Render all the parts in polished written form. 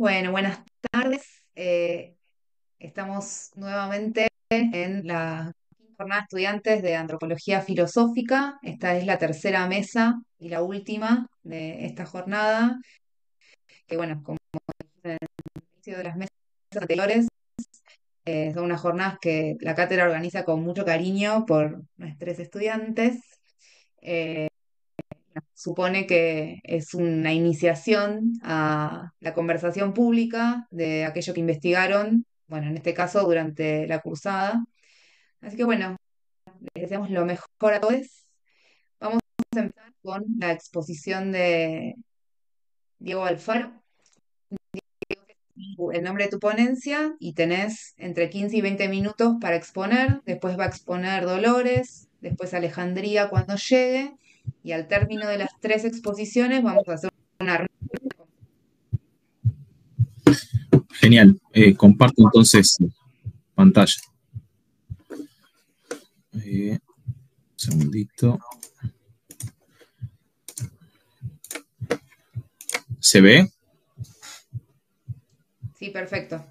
Bueno, buenas tardes. Estamos nuevamente en la jornada de estudiantes de Antropología Filosófica. Esta es la tercera mesa y la última de esta jornada, que bueno, como en el inicio de las mesas anteriores, son unas jornadas que la cátedra organiza con mucho cariño por nuestros estudiantes. Eh, Supone que es una iniciación a la conversación pública de aquello que investigaron, bueno, en este caso durante la cursada. Así que bueno, les deseamos lo mejor a todos. Vamos a empezar con la exposición de Diego Alfaro, el nombre de tu ponencia, y tenés entre 15 y 20 minutos para exponer. Después va a exponer Dolores, después Alejandría cuando llegue, y al término de las tres exposiciones vamos a hacer una... Genial. Comparto entonces pantalla. Un segundito. ¿Se ve? Sí, perfecto.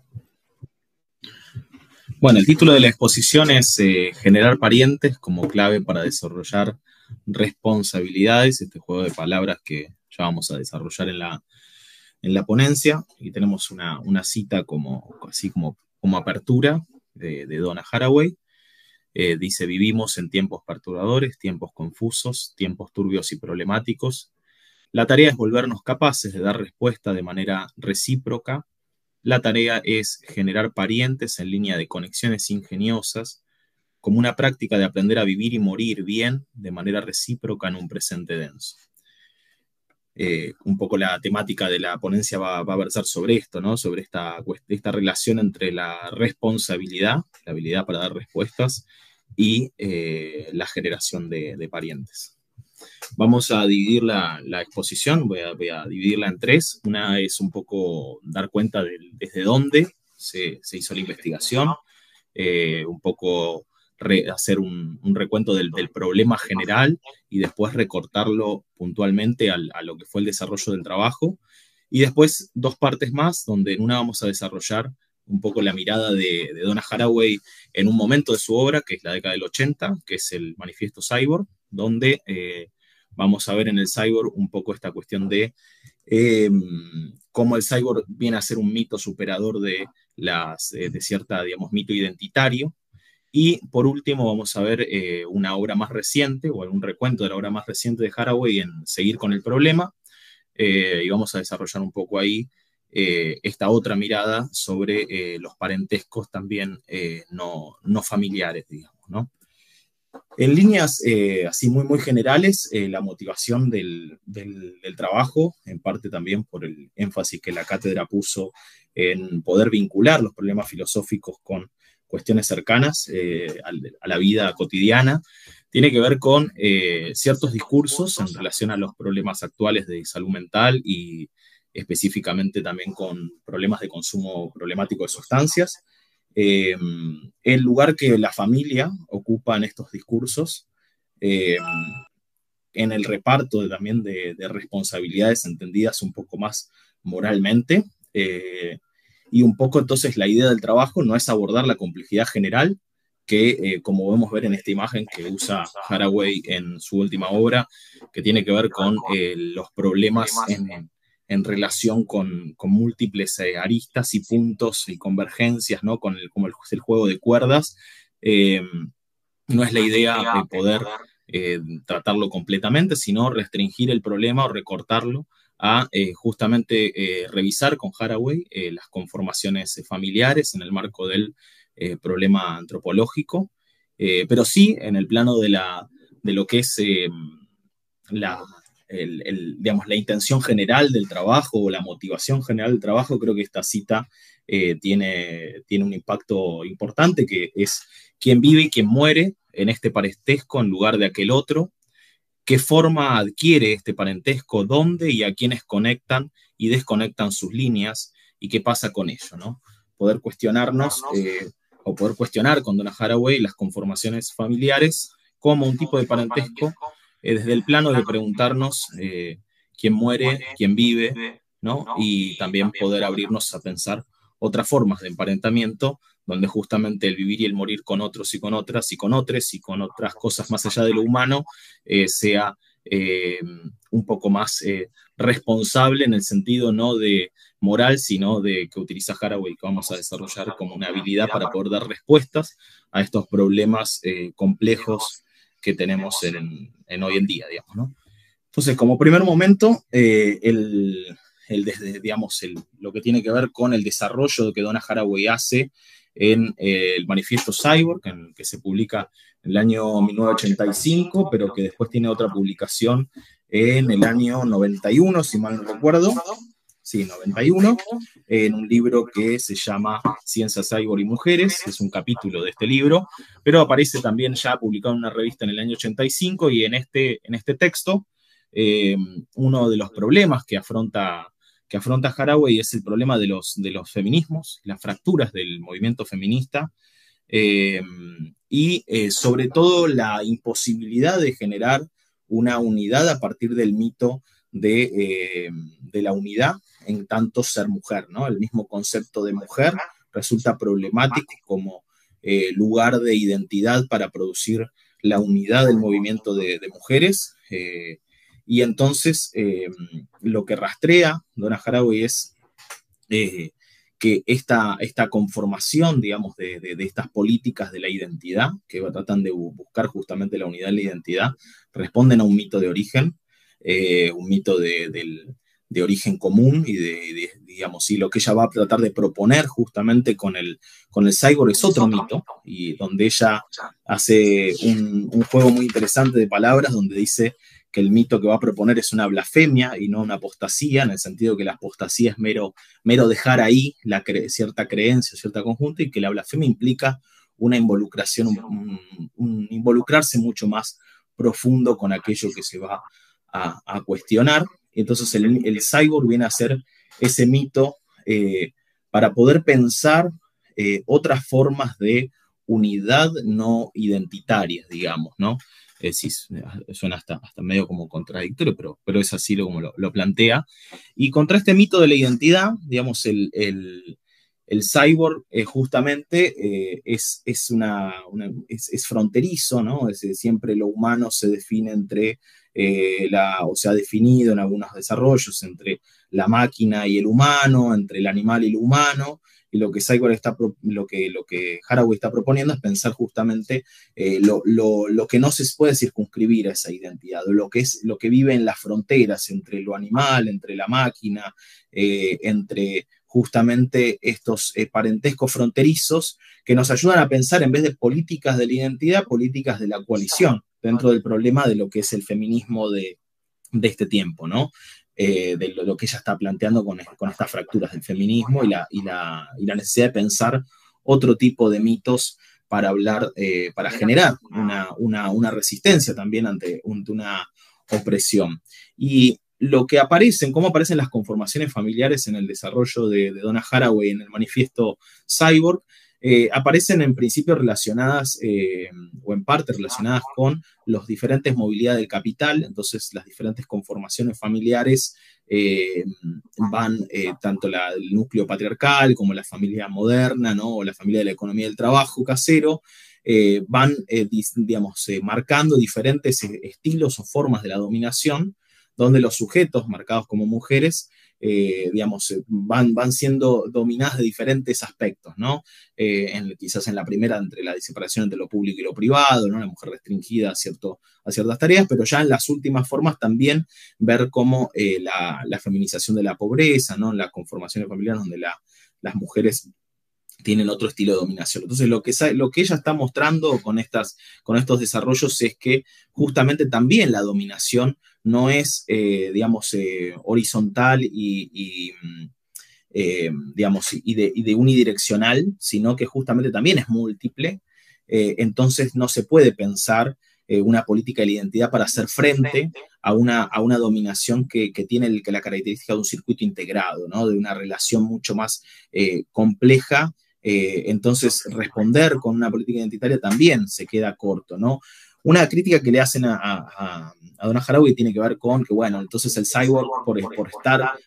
Bueno, el título de la exposición es Generar parientes como clave para desarrollar responsabilidades, este juego de palabras que ya vamos a desarrollar en la ponencia. Y tenemos una cita así como apertura de Donna Haraway. Dice: vivimos en tiempos perturbadores, tiempos confusos, tiempos turbios y problemáticos. La tarea es volvernos capaces de dar respuesta de manera recíproca. La tarea es generar parientes en línea de conexiones ingeniosas, como una práctica de aprender a vivir y morir bien de manera recíproca en un presente denso. Un poco la temática de la ponencia va a versar sobre esto, ¿no? Sobre esta relación entre la responsabilidad, la habilidad para dar respuestas, y la generación de parientes. Vamos a dividir la exposición, voy a dividirla en tres. Una es un poco dar cuenta desde dónde se hizo la investigación, un poco hacer un recuento del problema general y después recortarlo puntualmente a lo que fue el desarrollo del trabajo. Y después dos partes más, donde en una vamos a desarrollar un poco la mirada de Donna Haraway en un momento de su obra, que es la década del 80, que es el Manifiesto Cyborg, donde vamos a ver en el cyborg un poco esta cuestión de cómo el cyborg viene a ser un mito superador de cierta, digamos, mito identitario. Y por último vamos a ver una obra más reciente, o algún recuento de la obra más reciente de Haraway en Seguir con el problema, y vamos a desarrollar un poco ahí esta otra mirada sobre los parentescos también no familiares, digamos, ¿no? En líneas así muy generales, la motivación del trabajo, en parte también por el énfasis que la cátedra puso en poder vincular los problemas filosóficos con cuestiones cercanas a la vida cotidiana, tiene que ver con ciertos discursos en relación a los problemas actuales de salud mental y específicamente también con problemas de consumo problemático de sustancias. El lugar que la familia ocupa en estos discursos, eh, en el reparto también de responsabilidades entendidas un poco más moralmente, y un poco entonces la idea del trabajo no es abordar la complejidad general, que como podemos ver en esta imagen que usa Haraway en su última obra, que tiene que ver con los problemas en relación con múltiples aristas y puntos y convergencias, ¿no? Como el juego de cuerdas. No es la idea de poder tratarlo completamente, sino restringir el problema o recortarlo a justamente revisar con Haraway las conformaciones familiares en el marco del problema antropológico, pero sí en el plano de lo que es la, digamos, la intención general del trabajo o la motivación general del trabajo. Creo que esta cita tiene un impacto importante, que es quién vive y quién muere en este parentesco en lugar de aquel otro, qué forma adquiere este parentesco, dónde y a quiénes conectan y desconectan sus líneas y qué pasa con ello, ¿no? Poder cuestionarnos o poder cuestionar con Donna Haraway las conformaciones familiares como un tipo de parentesco desde el plano de preguntarnos quién muere, quién vive, ¿no? Y también poder abrirnos a pensar otras formas de emparentamiento, donde justamente el vivir y el morir con otros y con otras y con otros y con otras cosas más allá de lo humano sea un poco más responsable en el sentido no de moral, sino de que utiliza Haraway, que vamos a desarrollar como una habilidad para poder dar respuestas a estos problemas complejos que tenemos en hoy en día, digamos, ¿no? Entonces, como primer momento, digamos, lo que tiene que ver con el desarrollo que Donna Haraway hace en el Manifiesto Cyborg, que se publica en el año 1985, pero que después tiene otra publicación en el año 91, si mal no recuerdo. Sí, 91, en un libro que se llama Ciencia, Cyborg y Mujeres, que es un capítulo de este libro, pero aparece también ya publicado en una revista en el año 85 y en este texto uno de los problemas que afronta Haraway es el problema de los feminismos, las fracturas del movimiento feminista eh, y sobre todo la imposibilidad de generar una unidad a partir del mito de la unidad en tanto ser mujer, ¿no? El mismo concepto de mujer resulta problemático como lugar de identidad para producir la unidad del movimiento de mujeres. Y entonces lo que rastrea Donna Haraway es que esta conformación, digamos, de estas políticas de la identidad, que tratan de buscar justamente la unidad de la identidad, responden a un mito de origen, un mito de origen común digamos, y lo que ella va a tratar de proponer justamente con el cyborg es otro mito, y donde ella hace un juego muy interesante de palabras, donde dice que el mito que va a proponer es una blasfemia y no una apostasía, en el sentido que la apostasía es mero dejar ahí cierta creencia, cierta conjunta, y que la blasfemia implica una involucración, un involucrarse mucho más profundo con aquello que se va a cuestionar. Entonces el cyborg viene a ser ese mito para poder pensar otras formas de unidad no identitarias, digamos, ¿no? Sí, suena hasta medio como contradictorio, pero es así como lo plantea. Y contra este mito de la identidad, digamos, el cyborg justamente es fronterizo, ¿no? Siempre lo humano se define o se ha definido en algunos desarrollos entre la máquina y el humano, entre el animal y el humano, y lo que lo que Haraway está proponiendo es pensar justamente lo que no se puede circunscribir a esa identidad, lo que vive en las fronteras entre lo animal, entre la máquina, entre justamente estos parentescos fronterizos que nos ayudan a pensar, en vez de políticas de la identidad, políticas de la coalición, dentro del problema de lo que es el feminismo de este tiempo, ¿no? De lo que ella está planteando con estas fracturas del feminismo y la necesidad de pensar otro tipo de mitos para hablar, para generar una resistencia también ante una opresión. Y lo que cómo aparecen las conformaciones familiares en el desarrollo de Donna Haraway en el manifiesto Cyborg, aparecen en principio relacionadas o en parte relacionadas con las diferentes movilidades del capital. Entonces las diferentes conformaciones familiares van tanto el núcleo patriarcal como la familia moderna, ¿no? O la familia de la economía del trabajo casero, van digamos, marcando diferentes estilos o formas de la dominación, donde los sujetos marcados como mujeres digamos, van siendo dominadas de diferentes aspectos, ¿no? Quizás en la primera, entre la separación entre lo público y lo privado, ¿no? La mujer restringida a ciertas tareas, pero ya en las últimas formas también ver cómo la feminización de la pobreza, ¿no? Las conformaciones familiares donde las mujeres tienen otro estilo de dominación. Entonces, lo que ella está mostrando con estos desarrollos es que justamente también la dominación no es, digamos, horizontal digamos, y de unidireccional, sino que justamente también es múltiple. Entonces, no se puede pensar una política de la identidad para hacer frente a una dominación que tiene la característica de un circuito integrado, ¿no? De una relación mucho más compleja. Entonces, responder con una política identitaria también se queda corto, ¿no? Una crítica que le hacen a Donna Haraway tiene que ver con que, bueno, entonces el cyborg,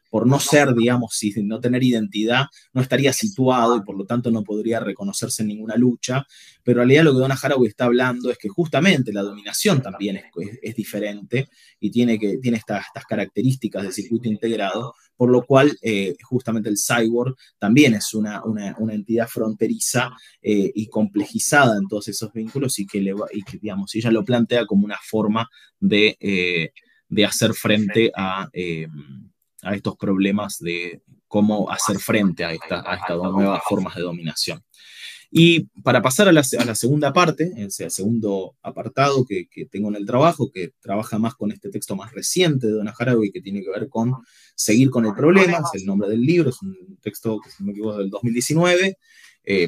por no ser, digamos, no tener identidad, no estaría situado y por lo tanto no podría reconocerse en ninguna lucha, pero en realidad lo que Donna Haraway está hablando es que justamente la dominación también es diferente y tiene estas características de circuito integrado, por lo cual justamente el cyborg también es una entidad fronteriza y complejizada en todos esos vínculos y que digamos, ella lo plantea como una forma de hacer frente a estos problemas de cómo hacer frente a estas nuevas formas de dominación. Y para pasar a la segunda parte, ese segundo apartado que tengo en el trabajo, que trabaja más con este texto más reciente de Donna Haraway, que tiene que ver con seguir con el problema, es el nombre del libro, es un texto que, si no me equivoco, del 2019,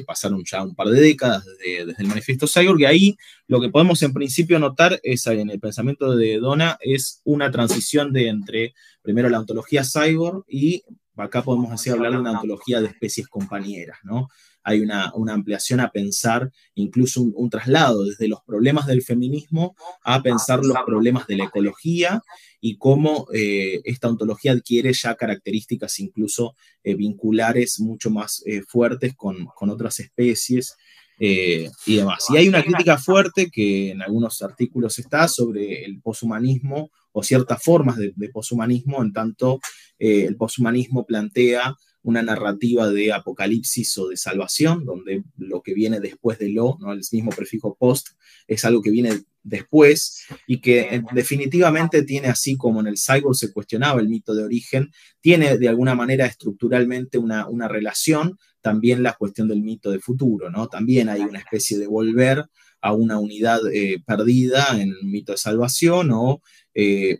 pasaron ya un par de décadas desde el Manifiesto Cyborg, y ahí lo que podemos en principio notar es, en el pensamiento de Donna, es una transición de entre, primero, la ontología cyborg y acá podemos decir, hablar de una ontología de especies compañeras, ¿no? Hay una ampliación a pensar, incluso un traslado desde los problemas del feminismo a pensar los problemas de la ecología y cómo esta ontología adquiere ya características incluso vinculares mucho más fuertes con otras especies y demás. Y hay una crítica fuerte que en algunos artículos está sobre el poshumanismo o ciertas formas de poshumanismo, en tanto el poshumanismo plantea una narrativa de apocalipsis o de salvación, donde lo que viene después de lo, ¿no? El mismo prefijo post, es algo que viene después y que definitivamente tiene, así como en el cyborg se cuestionaba el mito de origen, tiene de alguna manera estructuralmente una relación, también la cuestión del mito de futuro, ¿no? También hay una especie de volver a una unidad perdida en el mito de salvación o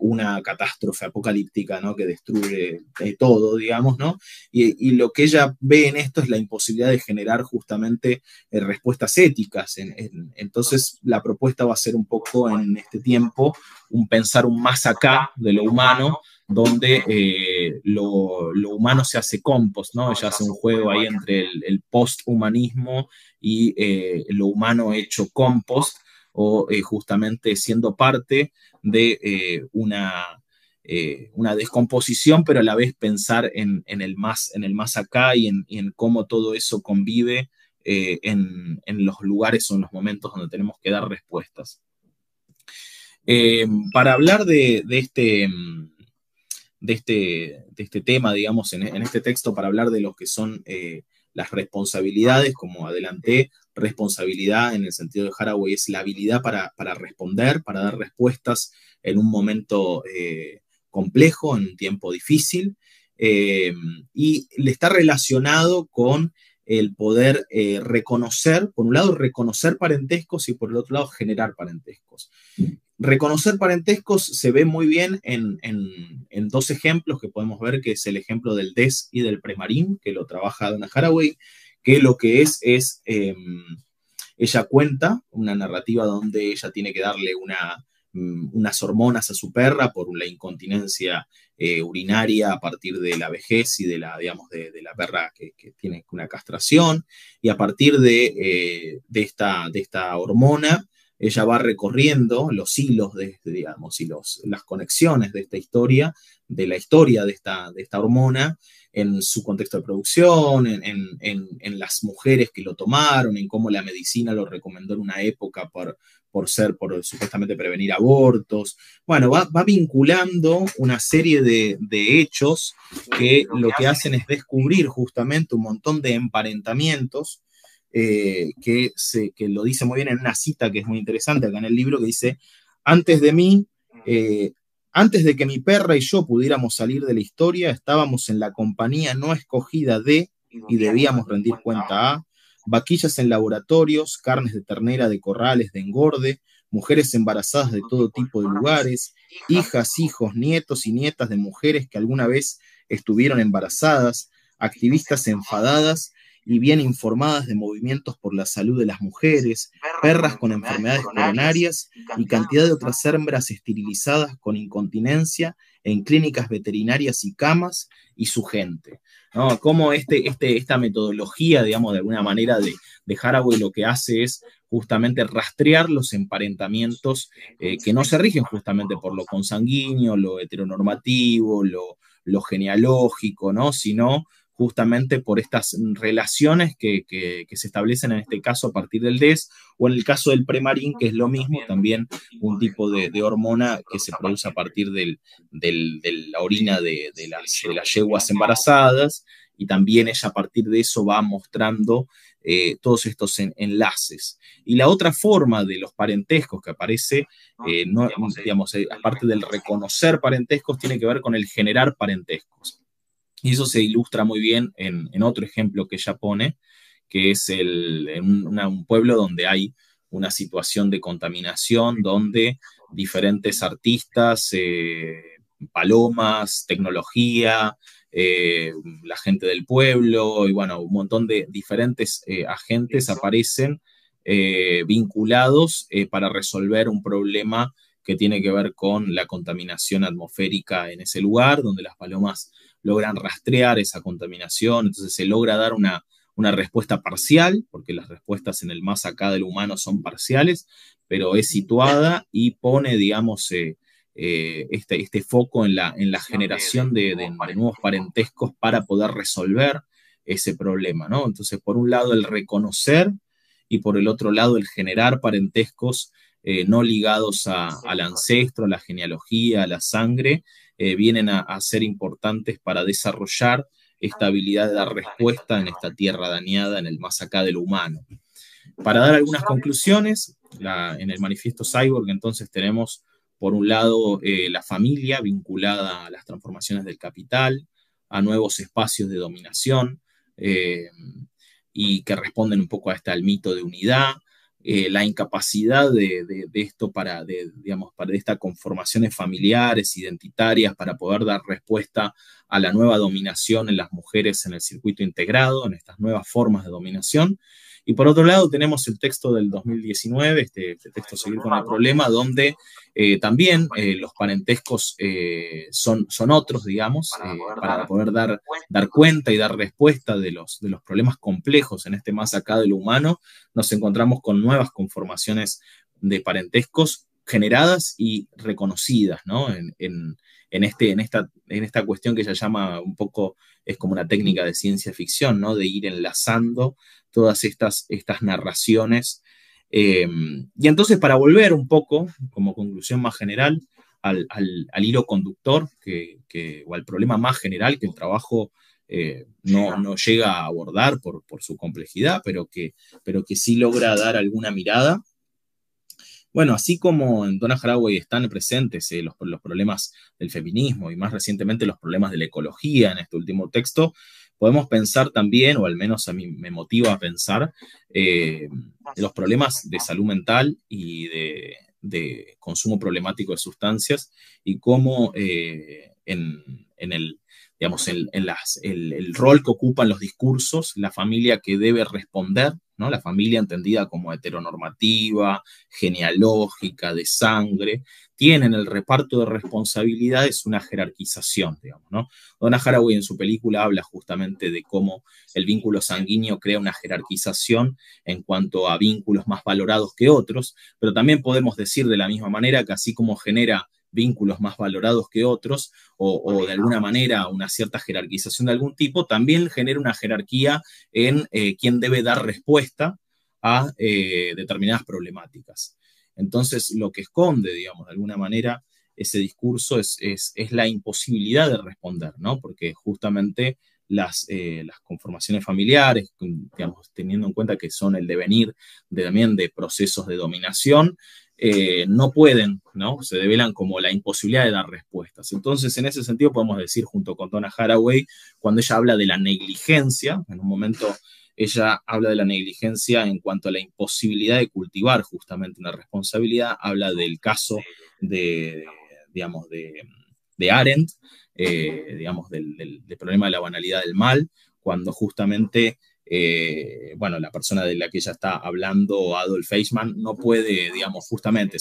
una catástrofe apocalíptica, ¿no? Que destruye todo, digamos, ¿no? Y lo que ella ve en esto es la imposibilidad de generar justamente respuestas éticas. Entonces, la propuesta va a ser un poco en este tiempo pensar un más acá de lo humano, donde lo humano se hace compost, ¿no? Ella hace un juego ahí entre el post-humanismo y lo humano hecho compost, o justamente siendo parte de una descomposición, pero a la vez pensar en el más acá y en cómo todo eso convive en los lugares o en los momentos donde tenemos que dar respuestas. Para hablar de este tema, digamos, en este texto, para hablar de lo que son las responsabilidades, como adelanté, responsabilidad en el sentido de Haraway es la habilidad para responder, para dar respuestas en un momento complejo, en un tiempo difícil, y le está relacionado con el poder reconocer, por un lado, reconocer parentescos y por el otro lado, generar parentescos. Reconocer parentescos se ve muy bien en dos ejemplos que podemos ver, que es el ejemplo del Des y del Premarín, que lo trabaja Donna Haraway, que lo que es ella cuenta una narrativa donde ella tiene que darle unas hormonas a su perra por la incontinencia urinaria a partir de la vejez y de la perra que tiene una castración, y a partir de esta hormona, ella va recorriendo los hilos digamos, y las conexiones de esta historia, de la historia de esta hormona, en su contexto de producción, en las mujeres que lo tomaron, en cómo la medicina lo recomendó en una época por supuestamente prevenir abortos. Bueno, va vinculando una serie de hechos que lo que hacen es descubrir justamente un montón de emparentamientos que lo dice muy bien en una cita que es muy interesante acá en el libro, que dice: antes de mí, antes de que mi perra y yo pudiéramos salir de la historia, estábamos en la compañía no escogida de, y debíamos rendir cuenta a, vaquillas en laboratorios, carnes de ternera de corrales de engorde, mujeres embarazadas de todo tipo de lugares, hijas, hijos, nietos y nietas de mujeres que alguna vez estuvieron embarazadas, activistas enfadadas y bien informadas de movimientos por la salud de las mujeres, perras con enfermedades coronarias y cantidad de otras hembras esterilizadas con incontinencia en clínicas veterinarias y camas y su gente. ¿No? Cómo esta metodología, digamos, de alguna manera de Haraway lo que hace es justamente rastrear los emparentamientos que no se rigen justamente por lo consanguíneo, lo heteronormativo, lo genealógico, ¿no? Sino justamente por estas relaciones que se establecen en este caso a partir del DES, o en el caso del Premarin, que es lo mismo, también un tipo de hormona que se produce a partir de la orina de las yeguas embarazadas, y también ella a partir de eso va mostrando todos estos enlaces. Y la otra forma de los parentescos que aparece, no, digamos, aparte del reconocer parentescos, tiene que ver con el generar parentescos. Y eso se ilustra muy bien en otro ejemplo que ella pone, que es un pueblo donde hay una situación de contaminación, donde diferentes artistas, palomas, tecnología, la gente del pueblo y bueno, un montón de diferentes agentes aparecen vinculados para resolver un problema que tiene que ver con la contaminación atmosférica en ese lugar, donde las palomas logran rastrear esa contaminación, entonces se logra dar una respuesta parcial, porque las respuestas en el más acá del humano son parciales, pero es situada y pone, digamos, este foco en la generación de nuevos parentescos para poder resolver ese problema, ¿no? Entonces, por un lado, el reconocer y por el otro lado, el generar parentescos no ligados al ancestro, a la genealogía, a la sangre, vienen a ser importantes para desarrollar esta habilidad de dar respuesta en esta tierra dañada, en el más acá de lo humano. Para dar algunas conclusiones, en el manifiesto Cyborg entonces tenemos por un lado la familia vinculada a las transformaciones del capital, a nuevos espacios de dominación, y que responden un poco al mito de unidad, la incapacidad de esto digamos, para estas conformaciones familiares, identitarias, para poder dar respuesta a la nueva dominación en las mujeres en el circuito integrado, en estas nuevas formas de dominación. Y por otro lado tenemos el texto del 2019, este texto Seguir con el Problema, donde también los parentescos son otros, digamos, para poder dar cuenta y dar respuesta de los problemas complejos en este más acá de lo humano. Nos encontramos con nuevas conformaciones de parentescos generadas y reconocidas, ¿no? En esta cuestión que ella llama un poco, es como una técnica de ciencia ficción, ¿no? De ir enlazando todas estas narraciones. Y entonces, para volver un poco, como conclusión más general, al hilo conductor, o al problema más general que el trabajo no llega a abordar por su complejidad, pero que sí logra dar alguna mirada. Bueno, así como en Donna Haraway están presentes los problemas del feminismo y más recientemente los problemas de la ecología en este último texto, podemos pensar también, o al menos a mí me motiva a pensar, los problemas de salud mental y de consumo problemático de sustancias y cómo digamos, el rol que ocupan los discursos, la familia que debe responder, ¿no? La familia entendida como heteronormativa, genealógica, de sangre, tiene en el reparto de responsabilidades una jerarquización, digamos, ¿no? Donna Haraway en su película habla justamente de cómo el vínculo sanguíneo crea una jerarquización en cuanto a vínculos más valorados que otros, pero también podemos decir de la misma manera que así como genera vínculos más valorados que otros, o de alguna manera una cierta jerarquización de algún tipo, también genera una jerarquía en quién debe dar respuesta a determinadas problemáticas. Entonces, lo que esconde, digamos, de alguna manera, ese discurso es la imposibilidad de responder, ¿no? Porque justamente las conformaciones familiares, digamos, teniendo en cuenta que son el devenir también de procesos de dominación, no pueden, ¿no? Se develan como la imposibilidad de dar respuestas. Entonces, en ese sentido, podemos decir, junto con Donna Haraway, cuando ella habla de la negligencia, en un momento ella habla de la negligencia en cuanto a la imposibilidad de cultivar justamente una responsabilidad, habla del caso digamos, de Arendt, digamos, del problema de la banalidad del mal, cuando justamente bueno, la persona de la que ella está hablando, Adolf Eichmann, no puede, digamos, justamente,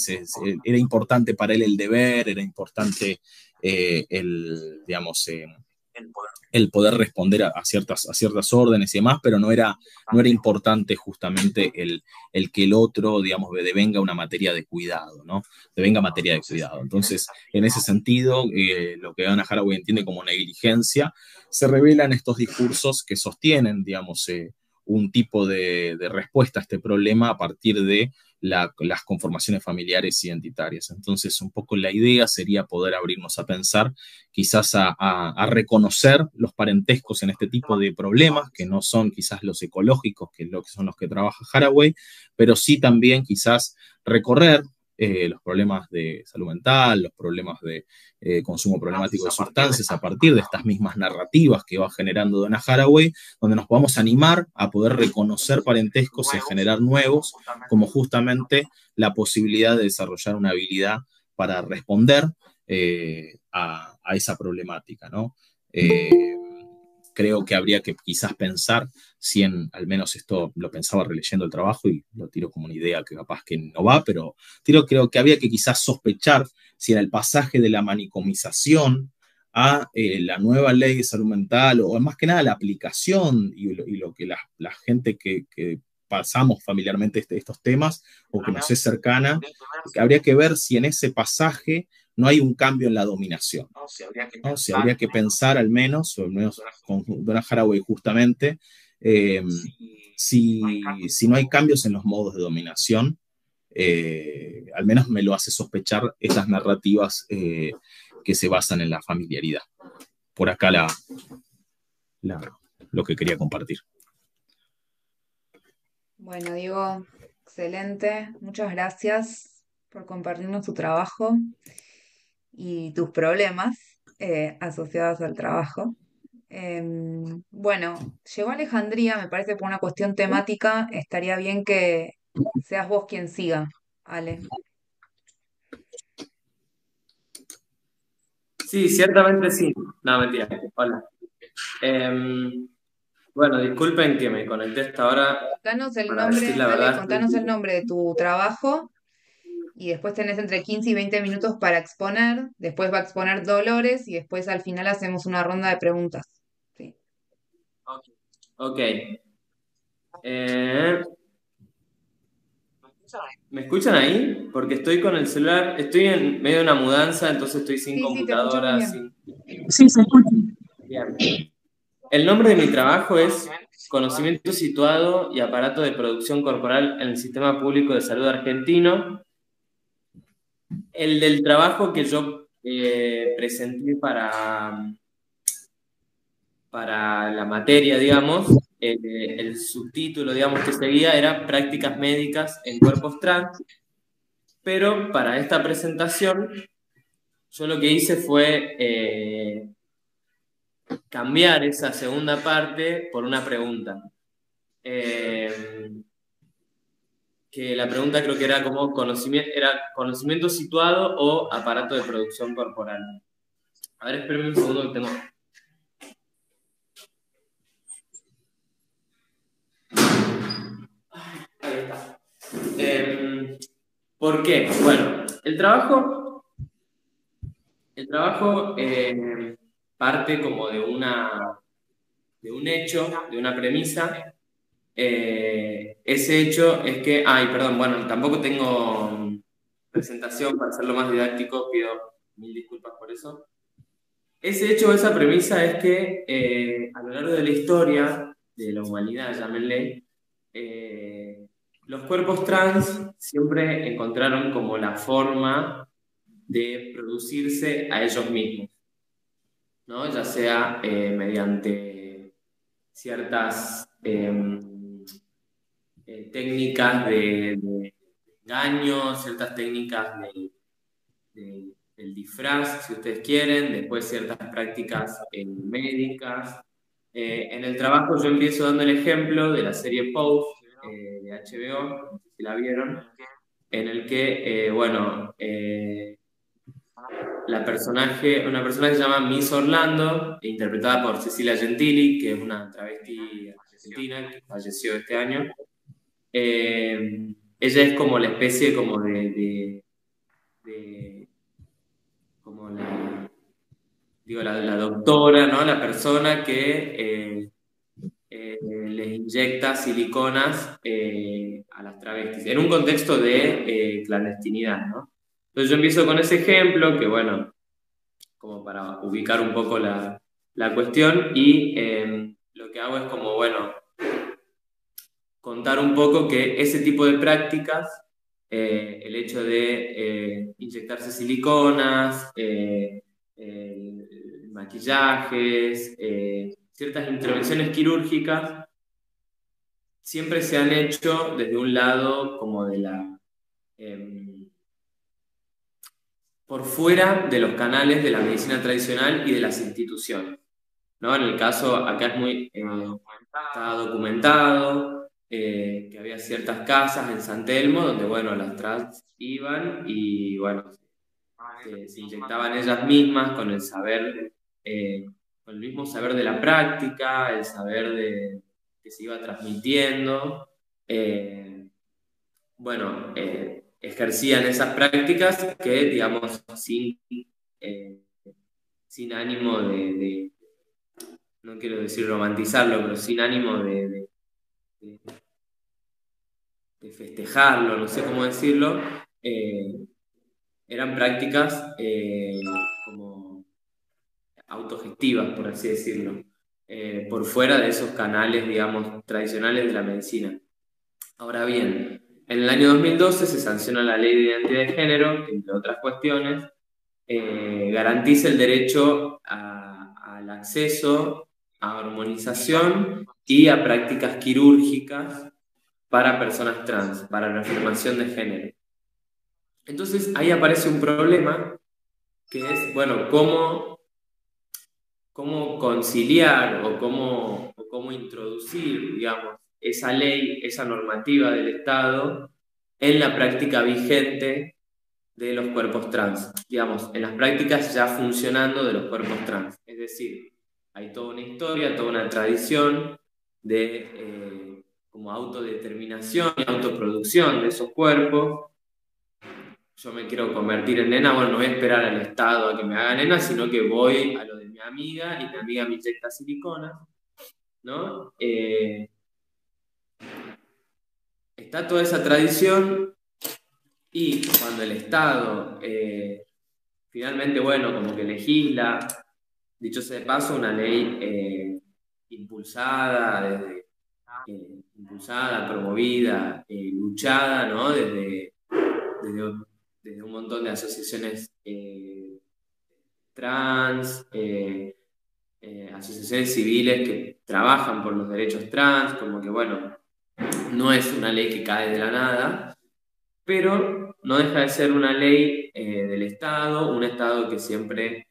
era importante para él el deber, era importante digamos, el poder responder a ciertas órdenes y demás, pero no era importante justamente el que el otro, digamos, devenga una materia de cuidado, ¿no? Devenga materia de cuidado. Entonces, en ese sentido, lo que Hannah Haraway entiende como negligencia, se revelan estos discursos que sostienen, digamos, un tipo de respuesta a este problema a partir de las conformaciones familiares identitarias. Entonces, un poco la idea sería poder abrirnos a pensar, quizás a reconocer los parentescos en este tipo de problemas, que no son quizás los ecológicos, que son los que trabaja Haraway, pero sí también quizás recorrer los problemas de salud mental, los problemas de consumo problemático de sustancias a partir de estas mismas narrativas que va generando Donna Haraway, donde nos podamos animar a poder reconocer parentescos y a generar nuevos, como justamente la posibilidad de desarrollar una habilidad para responder a esa problemática, ¿no? Creo que habría que quizás pensar si al menos esto lo pensaba releyendo el trabajo y lo tiro como una idea que capaz que no va, pero creo que habría que quizás sospechar si en el pasaje de la manicomización a la nueva ley de salud mental, o más que nada la aplicación y lo que la gente que pasamos familiarmente estos temas o que nos es cercana, habría que ver si en ese pasaje no hay un cambio en la dominación, ¿no? O sea, habría que pensar al menos con Donna Haraway justamente, eh, si no hay cambios en los modos de dominación, al menos me lo hace sospechar estas narrativas que se basan en la familiaridad. Por acá lo que quería compartir. Bueno, Diego, excelente. Muchas gracias por compartirnos tu trabajo y tus problemas asociados al trabajo. Bueno, llegó Alejandría, me parece por una cuestión temática, estaría bien que seas vos quien siga, Ale. Sí, ciertamente sí. No, mentira. Hola. Bueno, disculpen que me conecté hasta ahora. Contanos el Para decir nombre, la Ale, verdad, contanos el nombre de tu trabajo y después tenés entre 15 y 20 minutos para exponer, después va a exponer Dolores y después al final hacemos una ronda de preguntas. Sí. Ok. ¿Me escuchan ahí? Porque estoy con el celular, estoy en medio de una mudanza, entonces estoy sin Sí, sí, te escuchamos computadora, bien. sin... Sí, se escucha. Bien. El nombre de mi trabajo es Conocimiento Situado y Aparato de Producción Corporal en el Sistema Público de Salud Argentino. El del trabajo que yo presenté para la materia, digamos, el subtítulo, digamos, que seguía era Prácticas Médicas en Cuerpos Trans, pero para esta presentación yo lo que hice fue cambiar esa segunda parte por una pregunta. Que la pregunta creo que era como conocimiento situado o aparato de producción corporal. A ver, espérenme un segundo que tengo... Ahí está. ¿Por qué? Bueno, el trabajo parte como de un hecho, de una premisa. Ese hecho es que, perdón, bueno, tampoco tengo presentación para hacerlo más didáctico, pido mil disculpas por eso. Ese hecho, esa premisa es que a lo largo de la historia de la humanidad, llámenle, los cuerpos trans siempre encontraron como la forma de producirse a ellos mismos, ¿no? Ya sea mediante ciertas técnicas de engaño, ciertas técnicas del disfraz, si ustedes quieren, después ciertas prácticas médicas. En el trabajo yo empiezo dando el ejemplo de la serie Pose de HBO, no sé si la vieron, en el que, una persona que se llama Miss Orlando, interpretada por Cecilia Gentili, que es una travesti argentina que falleció este año. Ella es como la especie como como la doctora, ¿no? La persona que les inyecta siliconas a las travestis, en un contexto de clandestinidad, ¿no? Entonces yo empiezo con ese ejemplo, que bueno, como para ubicar un poco la cuestión, y lo que hago es como, bueno, contar un poco que ese tipo de prácticas, el hecho de inyectarse siliconas, maquillajes, ciertas intervenciones quirúrgicas, siempre se han hecho desde un lado como de por fuera de los canales de la medicina tradicional y de las instituciones, ¿no? En el caso, acá es muy, está documentado, que había ciertas casas en San Telmo donde, bueno, las trans iban y, bueno, se inyectaban ellas mismas con el saber, con el mismo saber de la práctica, el saber que se iba transmitiendo. Bueno, ejercían esas prácticas que, digamos, sin ánimo no quiero decir romantizarlo, pero sin ánimo de festejarlo, no sé cómo decirlo, eran prácticas como autogestivas, por así decirlo, por fuera de esos canales, digamos, tradicionales de la medicina. Ahora bien, en el año 2012 se sanciona la Ley de Identidad de Género, que entre otras cuestiones garantiza el derecho al acceso a hormonización y a prácticas quirúrgicas para personas trans, para la afirmación de género. Entonces ahí aparece un problema que es, bueno, cómo conciliar o cómo introducir, digamos, esa ley, esa normativa del Estado en la práctica vigente de los cuerpos trans, digamos, en las prácticas ya funcionando de los cuerpos trans. Es decir, hay toda una historia, toda una tradición de como autodeterminación y autoproducción de esos cuerpos. Yo me quiero convertir en nena, bueno, no voy a esperar al Estado a que me haga nena, sino que voy a lo de mi amiga y mi amiga me inyecta silicona, ¿no? Está toda esa tradición y cuando el Estado finalmente, bueno, como que legisla, dicho sea de paso, una ley impulsada, promovida, luchada, ¿no? Desde un montón de asociaciones trans, asociaciones civiles que trabajan por los derechos trans, como que, bueno, no es una ley que cae de la nada, pero no deja de ser una ley del Estado, un Estado que siempre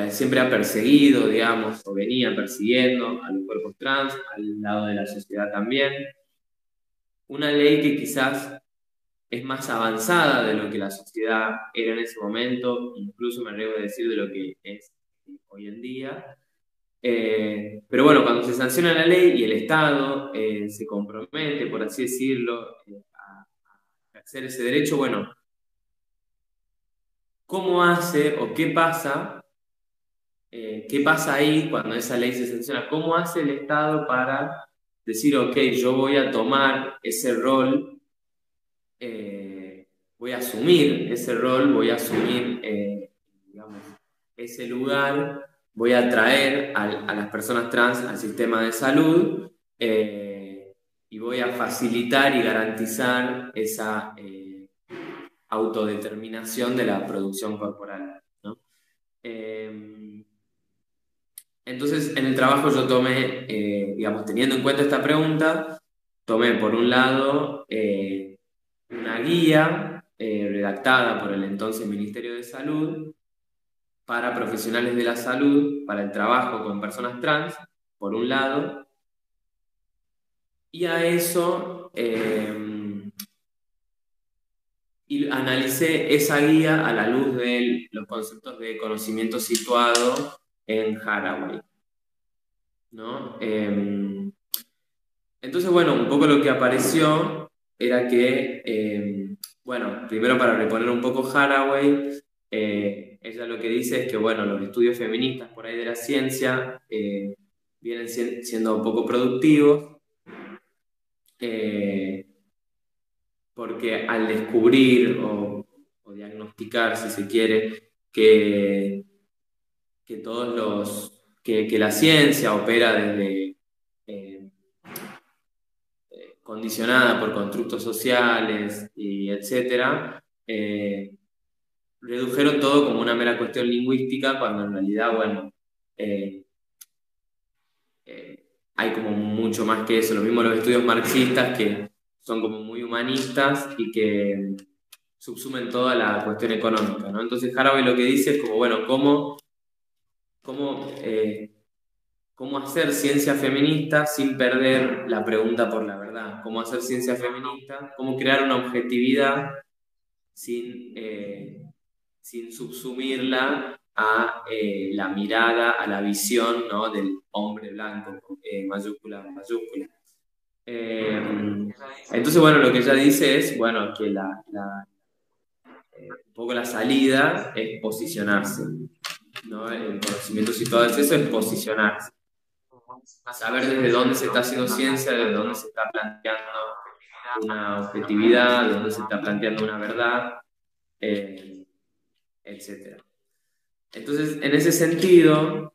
siempre ha perseguido, digamos, o venía persiguiendo a los cuerpos trans, al lado de la sociedad también. Una ley que quizás es más avanzada de lo que la sociedad era en ese momento, incluso me atrevo a decir de lo que es hoy en día. Pero bueno, cuando se sanciona la ley y el Estado se compromete, por así decirlo, a hacer ese derecho, bueno, ¿cómo hace o qué pasa? ¿Qué pasa ahí cuando esa ley se sanciona? ¿Cómo hace el Estado para decir, ok, yo voy a tomar ese rol, voy a asumir ese rol, voy a asumir, digamos, ese lugar, voy a traer a las personas trans al sistema de salud y voy a facilitar y garantizar esa autodeterminación de la producción corporal, ¿no? Entonces, en el trabajo yo tomé, digamos, teniendo en cuenta esta pregunta, tomé por un lado una guía redactada por el entonces Ministerio de Salud para profesionales de la salud, para el trabajo con personas trans, por un lado, y a eso y analicé esa guía a la luz de los conceptos de conocimiento situado en Haraway, ¿no? Entonces, bueno, un poco lo que apareció era que, bueno, primero para reponer un poco Haraway, ella lo que dice es que, bueno, los estudios feministas por ahí de la ciencia vienen siendo poco productivos, porque al descubrir o diagnosticar, si se quiere, que que la ciencia opera desde eh, condicionada por constructos sociales y etcétera, redujeron todo como una mera cuestión lingüística, cuando en realidad, bueno, eh, hay como mucho más que eso. Lo mismo los estudios marxistas, que son como muy humanistas y que subsumen toda la cuestión económica, ¿no? Entonces Haraway lo que dice es como, bueno, cómo hacer ciencia feminista sin perder la pregunta por la verdad, cómo hacer ciencia feminista, cómo crear una objetividad sin subsumirla a la mirada, a la visión, ¿no?, del hombre blanco, mayúscula, mayúscula. Entonces, bueno, lo que ella dice es, bueno, que un poco la salida es posicionarse, ¿no? El conocimiento situado es eso, es posicionarse. Saber desde dónde se está haciendo ciencia, desde dónde se está planteando una objetividad, de dónde se está planteando una verdad, etc. Entonces, en ese sentido,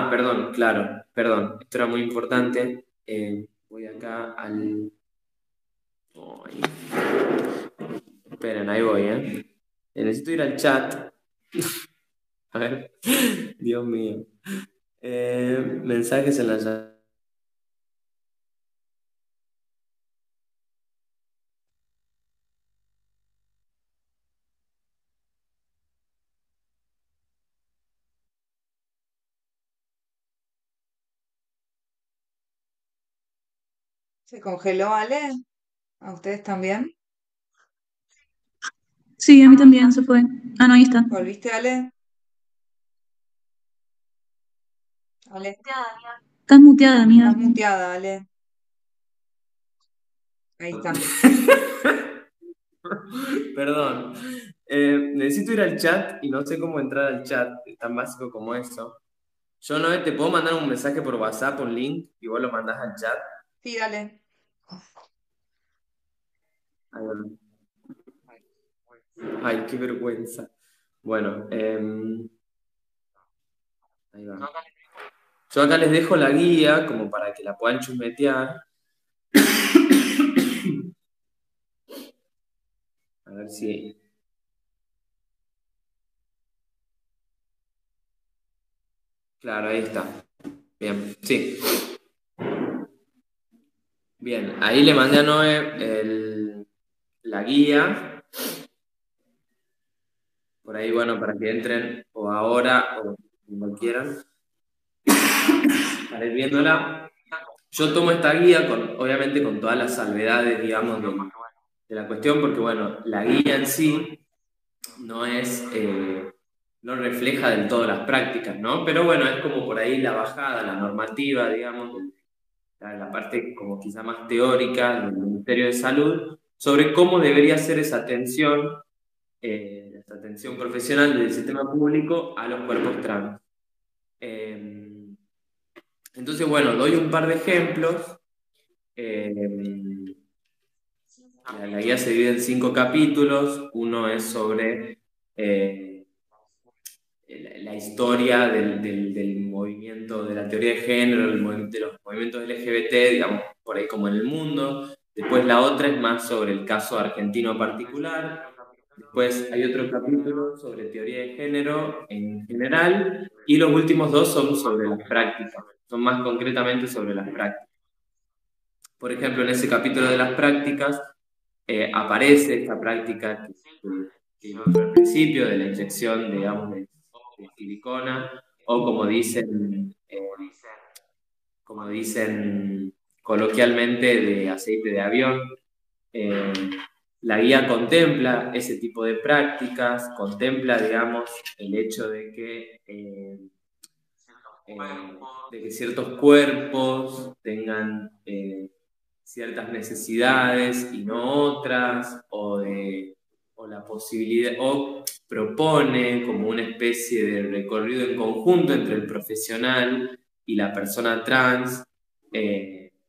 perdón, esto era muy importante. Voy acá al... Ay. Esperen, ahí voy, ¿eh? Necesito ir al chat. A ver, Dios mío. Mensajes en la chat. ¿Se congeló, Ale? ¿A ustedes también? Sí, a mí también se fue. Ah, no, ahí está. ¿Volviste, Ale? Ale, Estás muteada, amiga. estás muteada, Ale. Ahí está. Perdón. Necesito ir al chat y no sé cómo entrar al chat, es tan básico como eso. Yo no te puedo mandar un mensaje por WhatsApp, un link, y vos lo mandás al chat. Sí, dale. Ahí va. Ay, qué vergüenza. Bueno, ahí va. Yo acá les dejo la guía como para que la puedan chusmetear. A ver si... Claro, ahí está. Bien, sí. Bien, ahí le mandé a Noé la guía. Por ahí, bueno, para que entren o ahora o cuando quieran, para ir viéndola. Yo tomo esta guía, obviamente con todas las salvedades, digamos, de la cuestión, porque, bueno, la guía en sí no no refleja del todo las prácticas, ¿no? Pero bueno, es como por ahí la bajada, la normativa, digamos, la parte como quizá más teórica del Ministerio de Salud, sobre cómo debería ser esa atención profesional del sistema público a los cuerpos trans. Entonces, bueno, doy un par de ejemplos. La guía se divide en 5 capítulos. Uno es sobre la historia del movimiento, de la teoría de género, de los movimientos LGBT, digamos, por ahí como en el mundo. Después la otra es más sobre el caso argentino particular. Después hay otro capítulo sobre teoría de género en general. Y los últimos dos son sobre las prácticas, son más concretamente sobre las prácticas. Por ejemplo, en ese capítulo de las prácticas aparece esta práctica que vimos al principio, de la inyección, digamos, de silicona, o como dicen coloquialmente, de aceite de avión. la guía contempla ese tipo de prácticas, contempla, digamos, el hecho de que ciertos cuerpos tengan ciertas necesidades y no otras, o la posibilidad, o propone como una especie de recorrido en conjunto entre el profesional y la persona trans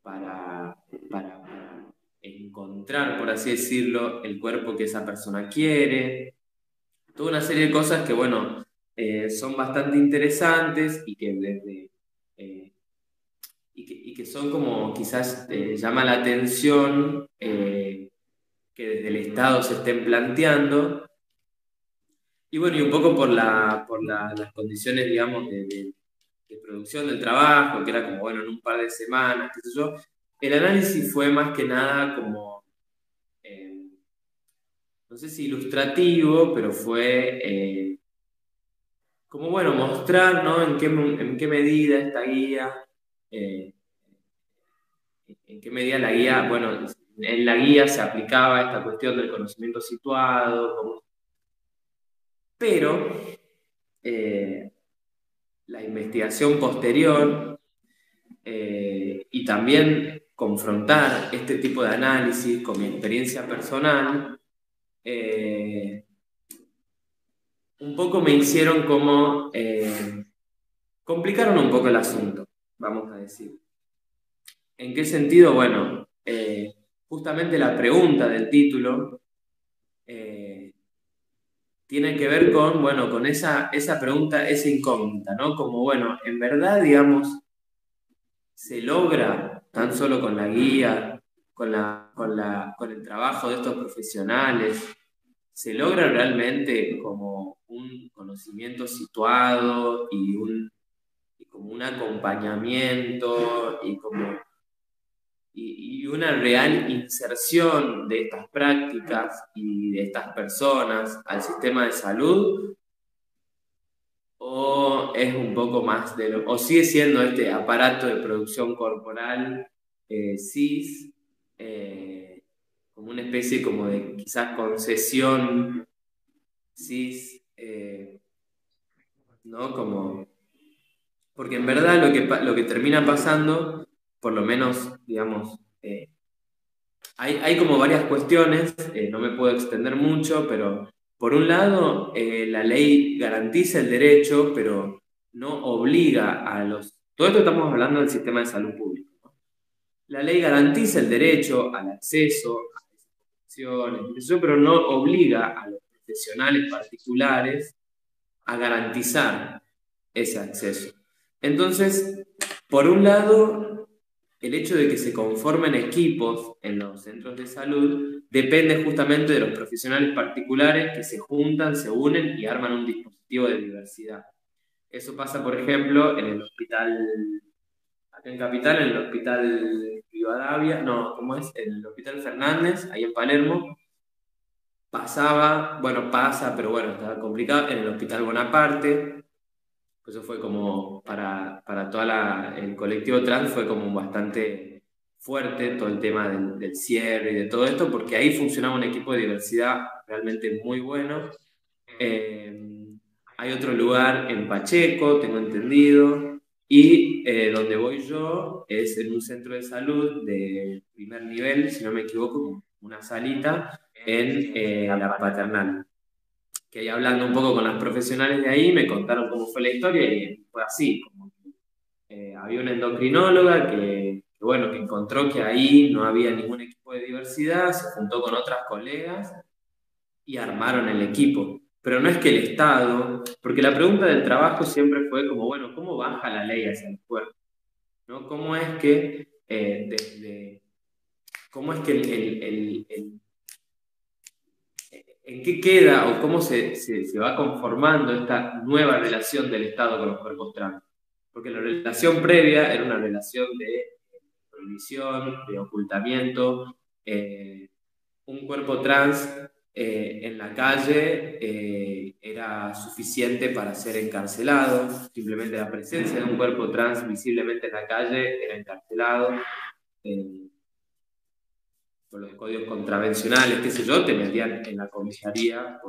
para encontrar, por así decirlo, el cuerpo que esa persona quiere. Toda una serie de cosas que, bueno, son bastante interesantes y que y que son como quizás llama la atención que desde el Estado se estén planteando. Y bueno, y un poco por las condiciones, digamos, de producción del trabajo, que era como, bueno, en un par de semanas, qué sé yo. El análisis fue más que nada como, no sé si ilustrativo, pero fue como, bueno, mostrar, ¿no? En qué medida esta guía, eh, en qué medida la guía, bueno, en la guía se aplicaba esta cuestión del conocimiento situado, pero la investigación posterior y también confrontar este tipo de análisis con mi experiencia personal, un poco me hicieron como complicaron un poco el asunto, vamos a decir. ¿En qué sentido? Bueno, justamente la pregunta del título tiene que ver con, bueno, con esa pregunta, esa incógnita, ¿no? Como, bueno, en verdad, digamos, se logra tan solo con la guía, con el trabajo de estos profesionales, se logra realmente como un conocimiento situado y como un acompañamiento y una real inserción de estas prácticas y de estas personas al sistema de salud, o es un poco más o sigue siendo este aparato de producción corporal cis, como una especie como de quizás concesión cis, ¿no? Como, porque en verdad lo que termina pasando, por lo menos, digamos, hay como varias cuestiones, no me puedo extender mucho, pero por un lado, la ley garantiza el derecho, pero no obliga a los... Todo esto estamos hablando del sistema de salud público, ¿no? La ley garantiza el derecho al acceso a esas profesiones, pero no obliga a los profesionales particulares a garantizar ese acceso. Entonces, por un lado, el hecho de que se conformen equipos en los centros de salud depende justamente de los profesionales particulares que se juntan, se unen y arman un dispositivo de diversidad. Eso pasa, por ejemplo, en el hospital, acá en Capital, en el hospital Rivadavia, no, ¿cómo es? En el hospital Fernández, ahí en Palermo. Pasaba, bueno, pasa, pero bueno, estaba complicado, en el hospital Bonaparte. Eso fue como para todo el colectivo trans fue como bastante fuerte todo el tema del cierre y de todo esto, porque ahí funcionaba un equipo de diversidad realmente muy bueno. Hay otro lugar en Pacheco, tengo entendido, y donde voy yo es en un centro de salud de primer nivel, si no me equivoco, una salita en la Paternal. Que ahí hablando un poco con las profesionales de ahí, me contaron cómo fue la historia y fue así, como que había una endocrinóloga bueno, que encontró que ahí no había ningún equipo de diversidad, se juntó con otras colegas y armaron el equipo. Pero no es que el Estado, porque la pregunta del trabajo siempre fue como, bueno, ¿cómo baja la ley hacia el cuerpo? ¿No? ¿Cómo es que cómo es que ¿en qué queda o cómo se va conformando esta nueva relación del Estado con los cuerpos trans? Porque la relación previa era una relación de prohibición, de ocultamiento. Un cuerpo trans en la calle era suficiente para ser encarcelado. Simplemente la presencia de un cuerpo trans visiblemente en la calle era encarcelado. con los códigos contravencionales, qué sé yo, te metían en la comisaría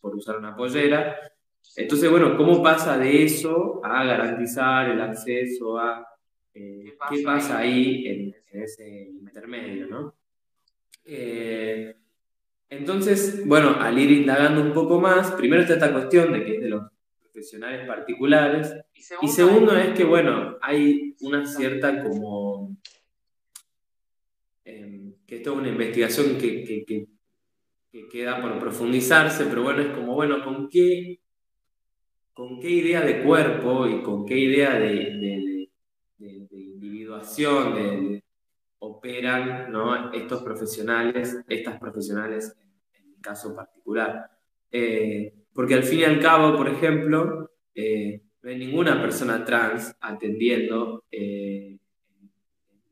por usar una pollera. Entonces, bueno, ¿cómo pasa de eso a garantizar el acceso a qué pasa ahí en ese intermedio, ¿no? Entonces, bueno, al ir indagando un poco más, primero está esta cuestión de que es de los profesionales particulares, y segundo es que, bueno, hay una cierta como, que esto es una investigación que queda por profundizarse, pero bueno, es como, bueno, ¿con qué idea de cuerpo y con qué idea de individuación operan, ¿no?, estos profesionales, estas profesionales en mi caso particular? Porque al fin y al cabo, por ejemplo, no hay ninguna persona trans atendiendo en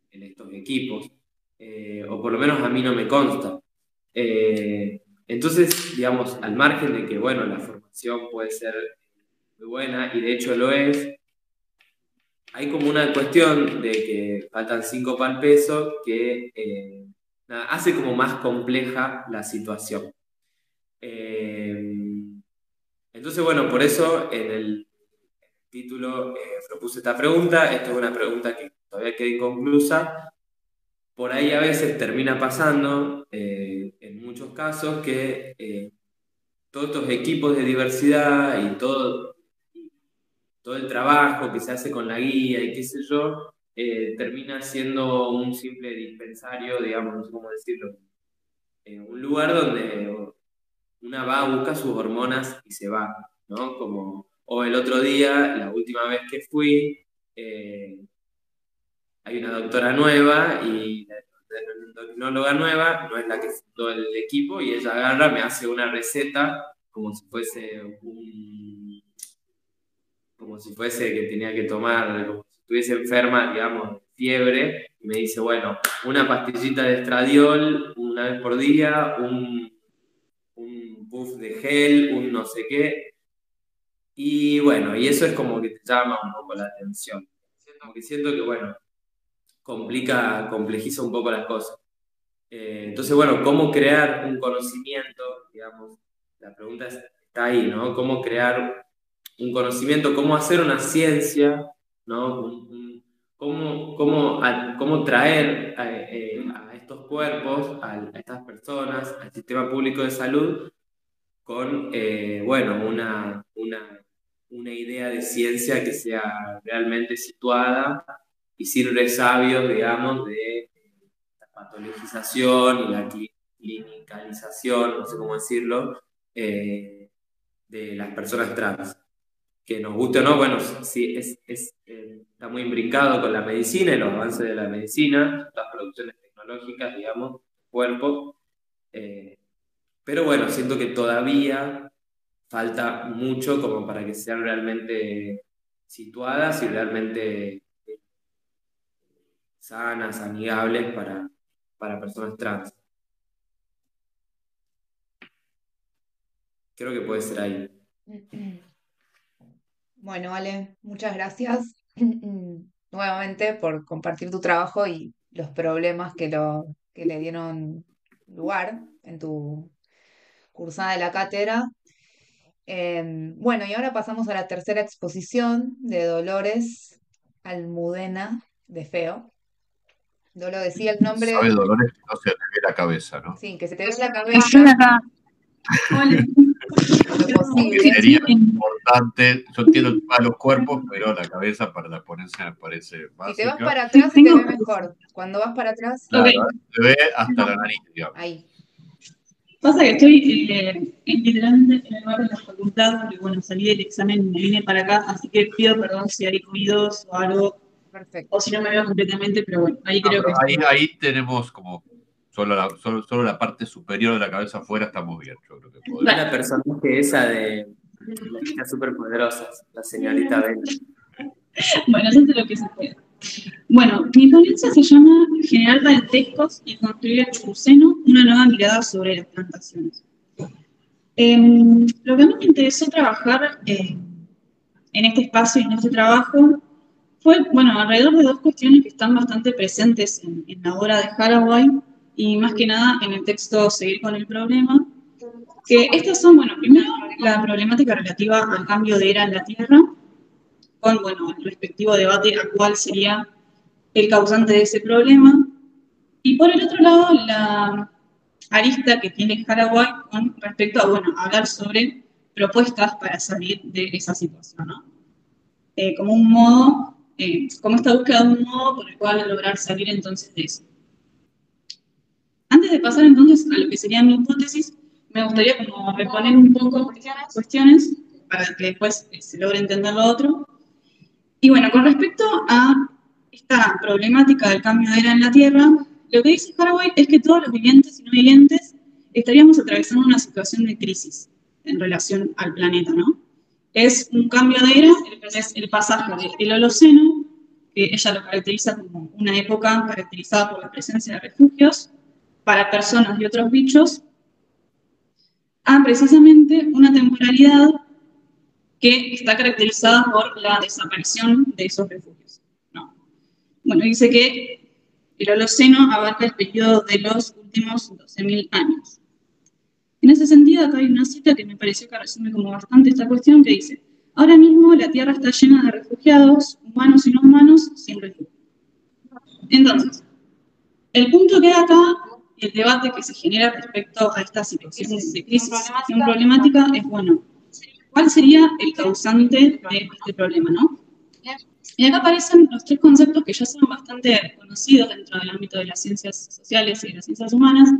estos equipos, o por lo menos a mí no me consta. Entonces, digamos, al margen de que, bueno, la formación puede ser muy buena, y de hecho lo es, hay como una cuestión de que faltan 5 para el peso que hace como más compleja la situación. Entonces, bueno, por eso en el título propuse esta pregunta. Esto es una pregunta que todavía queda inconclusa. Por ahí a veces termina pasando, en muchos casos, que todos estos equipos de diversidad y todo el trabajo que se hace con la guía y qué sé yo, termina siendo un simple dispensario, digamos, no sé cómo decirlo, un lugar donde una va, busca sus hormonas y se va, ¿no? O el otro día, la última vez que fui, hay una doctora nueva, y la endocrinóloga nueva no es la que fundó el equipo, y ella agarra, me hace una receta como si fuese que tenía que tomar, como si estuviese enferma, digamos, de fiebre, y me dice, bueno, una pastillita de estradiol una vez por día, un puff de gel, un no sé qué, y bueno, y eso es como que te llama un poco la atención. Como que siento que, bueno, complejiza un poco las cosas. Entonces, bueno, ¿cómo crear un conocimiento? Digamos, la pregunta está ahí, ¿no? ¿Cómo crear un conocimiento? ¿Cómo hacer una ciencia? ¿No? ¿Cómo traer a estos cuerpos, a estas personas, al sistema público de salud con, bueno, una idea de ciencia que sea realmente situada y sin resabios, digamos, de la patologización y la clinicalización, no sé cómo decirlo, de las personas trans? Que nos guste o no, bueno, sí, está muy imbricado con la medicina y los avances de la medicina, las producciones tecnológicas, digamos, cuerpo. Pero bueno, siento que todavía falta mucho como para que sean realmente situadas y realmente sanas, amigables para personas trans. Creo que puede ser ahí. Bueno, Ale, muchas gracias nuevamente por compartir tu trabajo y los problemas que le dieron lugar en tu cursada de la cátedra. Bueno, y ahora pasamos a la tercera exposición de Dolores Almudena de Feo. No lo decía el nombre, Sabe Dolores que no se le ve la cabeza, ¿no? sí, que se te ve la Estoy cabeza acá. Hola. lo Que posible. sería importante. Yo entiendo para los cuerpos, pero la cabeza para la ponencia me parece Si te vas básica. para atrás se te ve mejor. Cuando vas para atrás, Claro, Ok. se ve hasta la nariz, digamos. ahí. Pasa que estoy literalmente en el lugar de la facultad, porque bueno, salí del examen y me vine para acá, así que pido perdón si hay ruidos o algo, Perfecto. o si no me veo completamente, pero bueno, ahí No, creo pero que ahí tenemos como solo la parte superior de la cabeza afuera, estamos bien. Yo creo que Es podemos. la personaje esa de las chicas superpoderosas, la señorita Bella. bueno, eso es lo que se puede. Bueno, mi ponencia se llama Generar parentescos y construir en su seno una nueva mirada sobre las plantaciones. Lo que a mí me interesó trabajar en este espacio y en este trabajo fue, bueno, alrededor de dos cuestiones que están bastante presentes en la obra de Haraway, y más que nada en el texto seguir con el problema, que estas son, bueno, primero la problemática relativa al cambio de era en la Tierra, con, bueno, el respectivo debate a cuál sería el causante de ese problema, y por el otro lado, la arista que tiene Haraway con respecto a, bueno, hablar sobre propuestas para salir de esa situación, ¿no? Como un modo, como esta búsqueda de un modo por el cual lograr salir entonces de eso. Antes de pasar entonces a lo que sería mi hipótesis, me gustaría como reponer un poco cuestiones para que después se logre entender lo otro. Y bueno, con respecto a esta problemática del cambio de era en la Tierra, lo que dice Haraway es que todos los vivientes y no vivientes estaríamos atravesando una situación de crisis en relación al planeta, ¿no? Es un cambio de era, es el pasaje del Holoceno, que ella lo caracteriza como una época caracterizada por la presencia de refugios para personas y otros bichos, a precisamente una temporalidad que está caracterizada por la desaparición de esos refugios. No. Bueno, dice que el Holoceno abarca el periodo de los últimos 12.000 años. En ese sentido, acá hay una cita que me pareció que resume como bastante esta cuestión, que dice: ahora mismo la Tierra está llena de refugiados, humanos y no humanos, sin refugio. Entonces, el punto que da acá, el debate que se genera respecto a esta situación de crisis, situación problemática, es, bueno, ¿cuál sería el causante de este problema, no? Y acá aparecen los tres conceptos que ya son bastante conocidos dentro del ámbito de las ciencias sociales y de las ciencias humanas,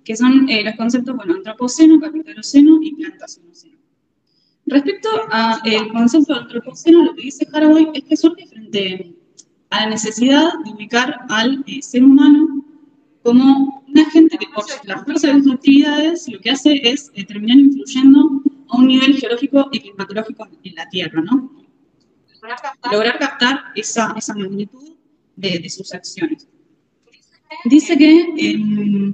que son los conceptos, bueno, antropoceno, capitaloceno y plantacionoceno. Respecto al concepto de antropoceno, lo que dice Haraway es que surge frente a la necesidad de ubicar al ser humano como un agente que por la fuerza de sus actividades lo que hace es terminar influyendo a un nivel geológico y climatológico en la Tierra, ¿no? Lograr captar esa magnitud de sus acciones. Dice que,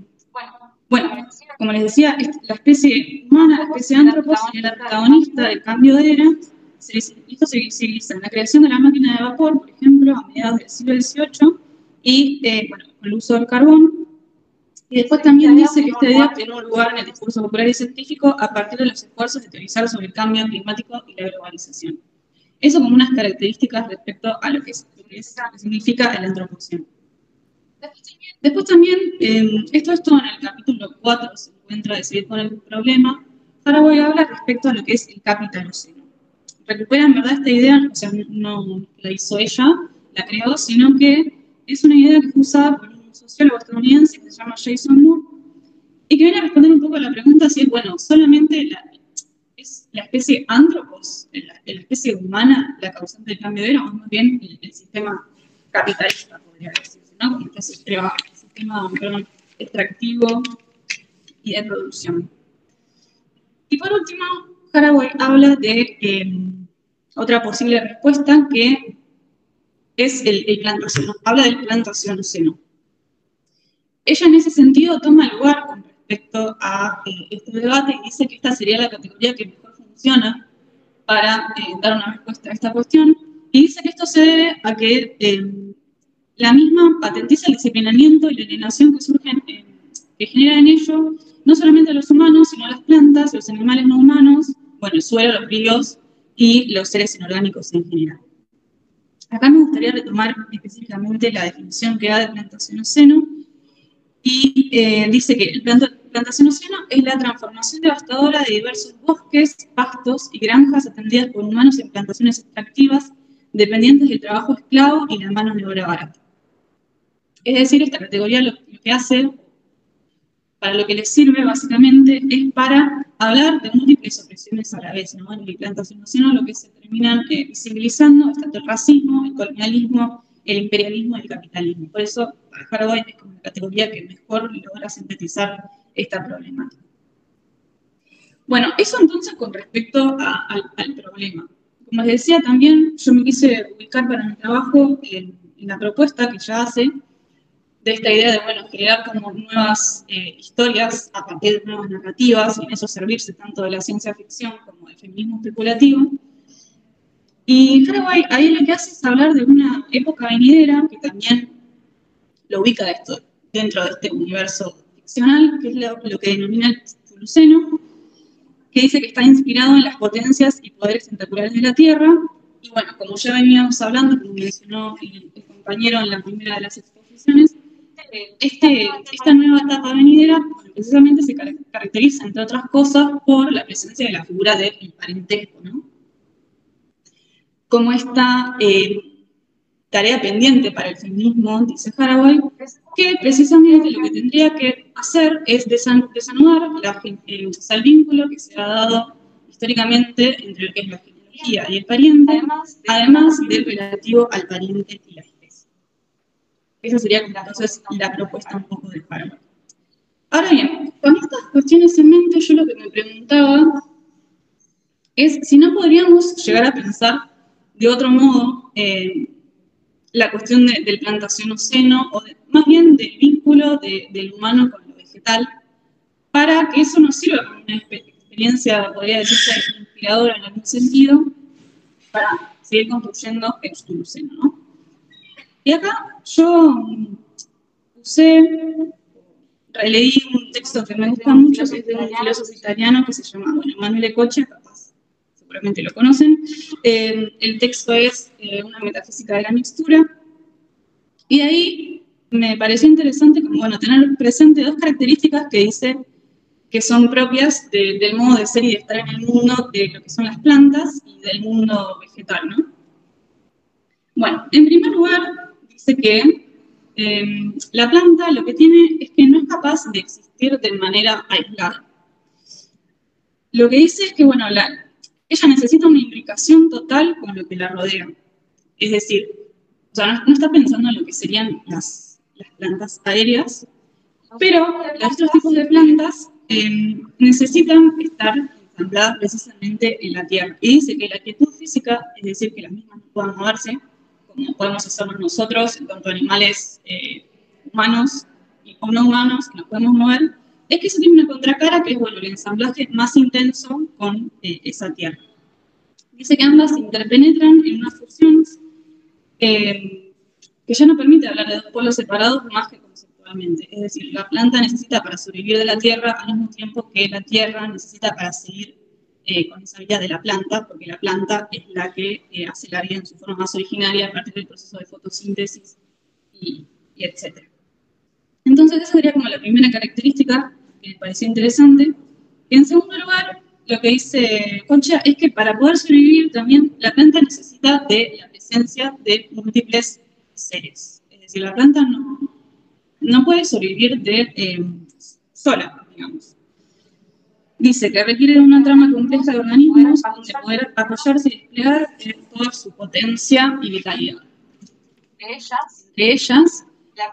bueno, como les decía, la especie humana, la especie Anthropos, sería la protagonista del cambio de era. Esto se visibiliza en la creación de la máquina de vapor, por ejemplo, a mediados del siglo XVIII, y bueno, con el uso del carbón. Y después también dice que esta idea tiene un lugar en el discurso popular y científico a partir de los esfuerzos de teorizar sobre el cambio climático y la globalización. Eso como unas características respecto a lo que significa el antropoceno. Después también, esto es todo en el capítulo 4, se encuentra de seguir con el problema. Ahora voy a hablar respecto a lo que es el capitaloceno. Recupera en verdad esta idea, o sea, no la hizo ella, la creó, sino que es una idea que fue usada por un sociólogo estadounidense que se llama Jason Moore, y que viene a responder un poco a la pregunta si es, bueno, solamente es la especie Anthropos, la especie humana, la causante del cambio de era, o más bien el sistema capitalista, podría decirse, ¿no? Como este sistema extractivo y de producción. Y por último, Haraway habla de otra posible respuesta, que es el plantacionoceno. Habla del plantacionoceno. Ella en ese sentido toma lugar con respecto a este debate y dice que esta sería la categoría que mejor funciona para dar una respuesta a esta cuestión, y dice que esto se debe a que la misma patentiza el disciplinamiento y la alienación que surgen, que genera en ello no solamente a los humanos, sino a las plantas, los animales no humanos, bueno, el suelo, los ríos y los seres inorgánicos en general. Acá me gustaría retomar específicamente la definición que da de plantacionoceno, y dice que el plantacionoceno es la transformación devastadora de diversos bosques, pastos y granjas atendidas por humanos en plantaciones extractivas dependientes del trabajo esclavo y la mano de obra barata. Es decir, esta categoría lo que hace, para lo que les sirve básicamente, es para hablar de múltiples opresiones a la vez, ¿no? En el plantacionoceno lo que se terminan visibilizando es tanto el racismo, el colonialismo, el imperialismo y el capitalismo. Por eso, para Haraway es como la categoría que mejor logra sintetizar esta problemática. Bueno, eso entonces con respecto al problema. Como les decía, también yo me quise ubicar para mi trabajo en la propuesta que ella hace de esta idea de, bueno, generar como nuevas historias a partir de nuevas narrativas, y en eso servirse tanto de la ciencia ficción como del feminismo especulativo. Y Haraway ahí lo que hace es hablar de una época venidera que también lo ubica de esto, dentro de este universo ficcional, que es lo que denomina el Chuluceno, que dice que está inspirado en las potencias y poderes interculturales de la Tierra. Y bueno, como ya veníamos hablando, como mencionó el compañero en la primera de las exposiciones, esta nueva etapa venidera precisamente se caracteriza, entre otras cosas, por la presencia de la figura del parentesco, ¿no? Como esta tarea pendiente para el feminismo, dice Haraway, que precisamente lo que tendría que hacer es desanudar el vínculo que se ha dado históricamente entre lo que es la genealogía y el pariente, además del relativo al pariente y la especie. Esa sería entonces la propuesta un poco de Haraway. Ahora bien, con estas cuestiones en mente, yo lo que me preguntaba es si no podríamos llegar a pensar de otro modo la cuestión del plantacionoceno, o más bien del vínculo del humano con lo vegetal, para que eso nos sirva como una experiencia, podría decirse, inspiradora en algún sentido, para seguir construyendo el Chuluceno, ¿no? Y acá yo releí un texto que me gusta mucho, que es de un filósofo italiano que se llama, bueno, Emanuele Coccia, capaz, seguramente lo conocen. El texto es una metafísica de la mixtura, y ahí me pareció interesante como, bueno, tener presente dos características que dice que son propias del modo de ser y de estar en el mundo de lo que son las plantas y del mundo vegetal, ¿no? Bueno, en primer lugar, dice que la planta lo que tiene es que no es capaz de existir de manera aislada. Lo que dice es que, bueno, ella necesita una imbricación total con lo que la rodea. Es decir, o sea, no está pensando en lo que serían las plantas aéreas, pero los otros tipos de plantas necesitan estar ensambladas precisamente en la tierra. Y dice que la quietud física, es decir, que las mismas no puedan moverse, como podemos hacerlo nosotros, en cuanto a animales humanos o no humanos que nos podemos mover, es que eso tiene una contracara que es, bueno, el ensamblaje más intenso con esa tierra. Dice que ambas se interpenetran en una fusión que ya no permite hablar de dos polos separados más que conceptualmente. Es decir, la planta necesita para sobrevivir de la tierra al mismo tiempo que la tierra necesita para seguir con esa vida de la planta, porque la planta es la que hace la vida en su forma más originaria a partir del proceso de fotosíntesis y etc. Entonces, esa sería como la primera característica que me pareció interesante. Y en segundo lugar, lo que dice Concha es que para poder sobrevivir también la planta necesita de la presencia de múltiples seres. Es decir, la planta no puede sobrevivir sola, digamos. Dice que requiere de una trama compleja de organismos donde poder apoyarse y desplegar toda su potencia y vitalidad. De ellas, la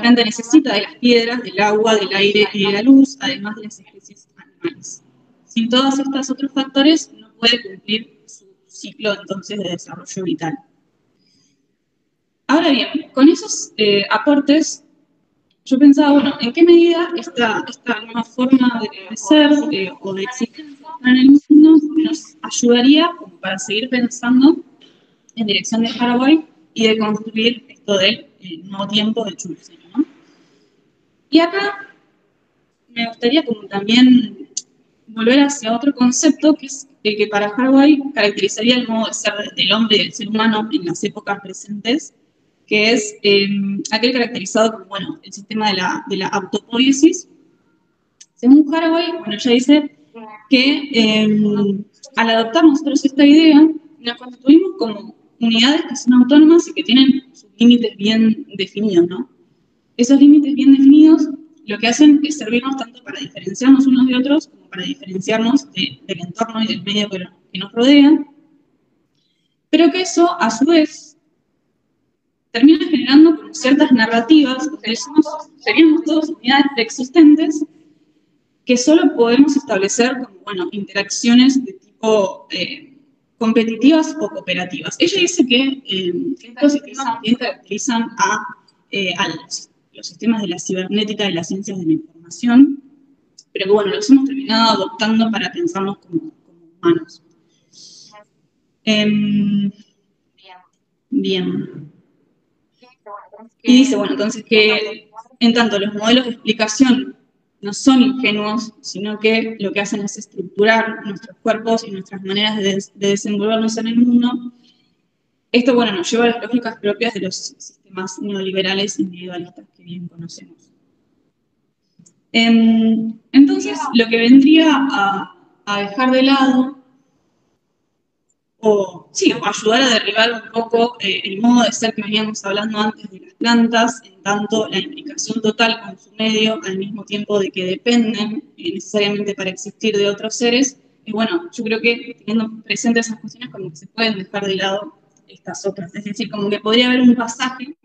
planta necesita de las piedras, del agua, del aire y de la luz, además de las especies animales. Sin todos estos otros factores, no puede cumplir su ciclo entonces de desarrollo vital. Ahora bien, con esos aportes, yo pensaba, bueno, ¿en qué medida esta nueva forma de ser o de existencia en el mundo nos ayudaría como para seguir pensando en dirección de Haraway y de construir esto del nuevo tiempo del Chuluceno, ¿no? Y acá me gustaría como también volver hacia otro concepto que es el que para Haraway caracterizaría el modo de ser del hombre y del ser humano en las épocas presentes, que es aquel caracterizado como, bueno, el sistema de la autopoiesis. Según Haraway, bueno, ella dice que al adoptar nosotros esta idea, nos constituimos como unidades que son autónomas y que tienen sus límites bien definidos, ¿no? Esos límites bien definidos lo que hacen es servirnos tanto para diferenciarnos unos de otros como para diferenciarnos del entorno y del medio que nos rodea, pero que eso, a su vez, termina generando como ciertas narrativas, donde seríamos todos unidades preexistentes que solo podemos establecer como, bueno, interacciones de tipo competitivas o cooperativas. Ella dice que estos sistemas también caracterizan a los sistemas de la cibernética y las ciencias de la información, pero que, bueno, los hemos terminado adoptando para pensarnos como humanos. Bien. Y dice, bueno, entonces que En tanto, los modelos de explicación no son ingenuos, sino que lo que hacen es estructurar nuestros cuerpos y nuestras maneras de desenvolvernos en el mundo. Esto, bueno, nos lleva a las lógicas propias de los sistemas neoliberales individualistas que bien conocemos. Entonces, lo que vendría a dejar de lado, o ayudar a derribar un poco el modo de ser que veníamos hablando antes de las plantas, en tanto la implicación total con su medio, al mismo tiempo de que dependen necesariamente para existir de otros seres, y bueno, yo creo que teniendo presentes esas cuestiones como que se pueden dejar de lado estas otras, es decir, como que podría haber un pasaje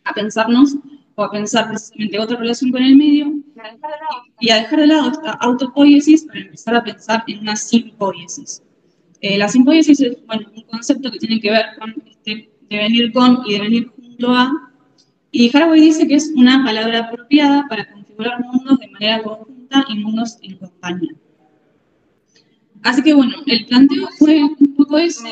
a pensarnos o a pensar precisamente otra relación con el medio y a dejar de lado esta autopoiesis para empezar a pensar en una simpoiesis. La simpoiesis es un concepto que tiene que ver con devenir con y devenir junto a, y Haraway dice que es una palabra apropiada para configurar mundos de manera conjunta y mundos en compañía. Así que bueno, el planteo fue un poco eso.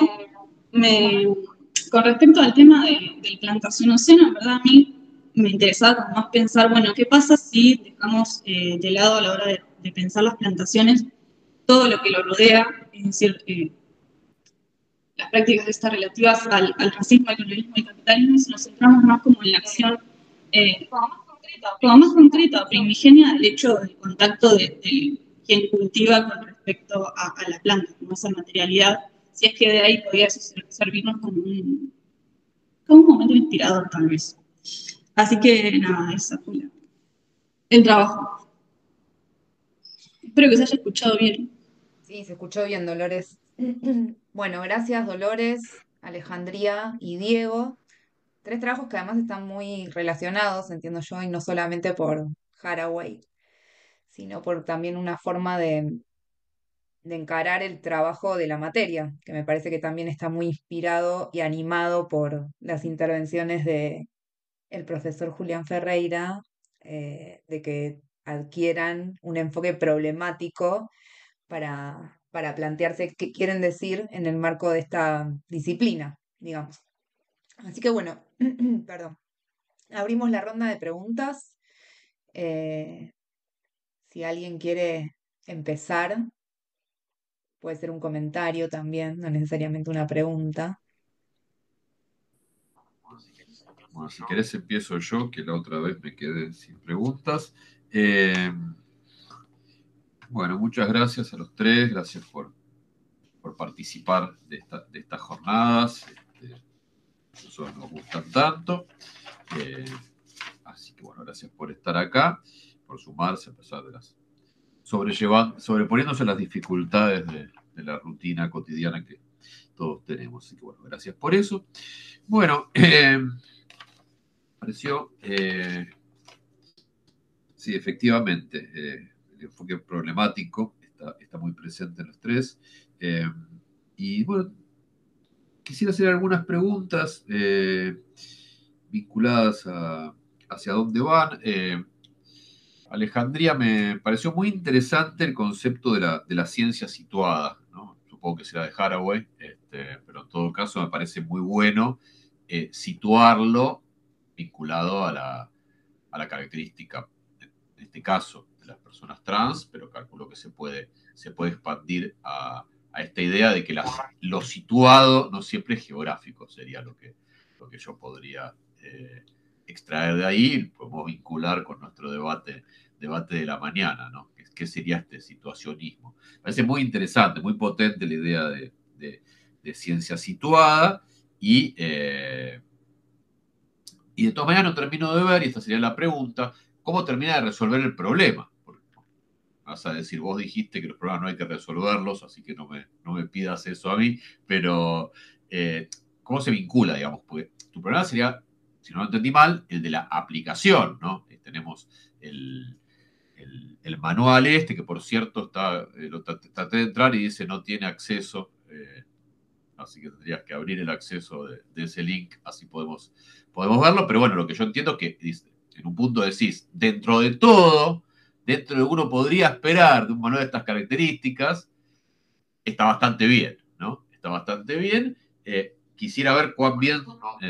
Con respecto al tema del plantación-oceno, en verdad a mí me interesaba más pensar, bueno, ¿qué pasa si dejamos de lado a la hora de pensar las plantaciones todo lo que lo rodea, es decir, las prácticas estas relativas al racismo, al colonialismo y al capitalismo, si nos centramos más como en la acción como más concreta, primigenia, el hecho del contacto de quien cultiva con respecto a la planta, como esa materialidad, si es que de ahí podría servirnos como un momento inspirador, tal vez. Así que, nada, esa fue el trabajo. Espero que se haya escuchado bien. Sí, se escuchó bien, Dolores. Bueno, gracias, Dolores, Alejandría y Diego. 3 trabajos que además están muy relacionados, entiendo yo, y no solamente por Haraway, sino por también una forma de encarar el trabajo de la materia, que me parece que también está muy inspirado y animado por las intervenciones de el profesor Julián Ferreira, de que adquieran un enfoque problemático para plantearse qué quieren decir en el marco de esta disciplina, digamos. Así que bueno, perdón. Abrimos la ronda de preguntas. Si alguien quiere empezar, puede ser un comentario también, no necesariamente una pregunta. Bueno, si querés empiezo yo, que la otra vez me quedé sin preguntas. Bueno, muchas gracias a los 3, gracias por participar de estas jornadas. Nosotros nos gustan tanto. Así que bueno, gracias por estar acá, por sumarse a pesar de las sobreponiéndose a las dificultades de la rutina cotidiana que todos tenemos. Así que bueno, gracias por eso. Bueno, pareció, sí, efectivamente, el enfoque problemático está muy presente en los 3. Y bueno, quisiera hacer algunas preguntas vinculadas hacia dónde van. Alejandría, me pareció muy interesante el concepto de la ciencia situada, ¿no? Supongo que será de Haraway, pero en todo caso me parece muy bueno situarlo vinculado a la característica, en este caso, de las personas trans, pero calculo que se puede expandir a esta idea de que lo situado no siempre es geográfico, sería lo que yo podría extraer de ahí, podemos vincular con nuestro debate de la mañana, ¿no? ¿Qué sería este situacionismo? Me parece muy interesante, muy potente la idea de ciencia situada y de todas maneras no termino de ver, y esta sería la pregunta, ¿cómo termina de resolver el problema? Porque vas a decir, vos dijiste que los problemas no hay que resolverlos, así que no me pidas eso a mí, pero ¿cómo se vincula, digamos? Porque tu problema sería, si no lo entendí mal, el de la aplicación, ¿no? Tenemos el manual que por cierto traté de entrar y dice no tiene acceso, así que tendrías que abrir el acceso de ese link, así podemos verlo, pero bueno, lo que yo entiendo es que en un punto decís, dentro de todo, dentro de lo que uno podría esperar de un manual de estas características, está bastante bien, ¿no? Está bastante bien. quisiera ver cuán bien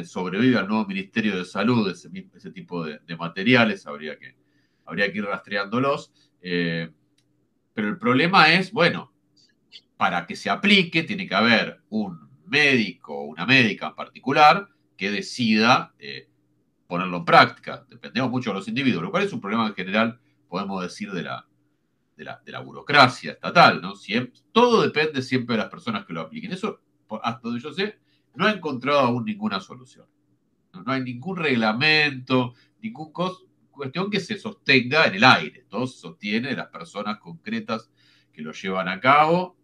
sobrevive al nuevo Ministerio de Salud ese tipo de materiales, habría que ir rastreándolos. Pero el problema es, bueno, para que se aplique tiene que haber un médico o una médica en particular que decida ponerlo en práctica. Dependemos mucho de los individuos, lo cual es un problema en general, podemos decir, de la burocracia estatal, ¿no? Todo depende siempre de las personas que lo apliquen. Eso, hasta donde yo sé, no he encontrado aún ninguna solución. No hay ningún reglamento, cuestión que se sostenga en el aire. Todo se sostiene de las personas concretas que lo llevan a cabo.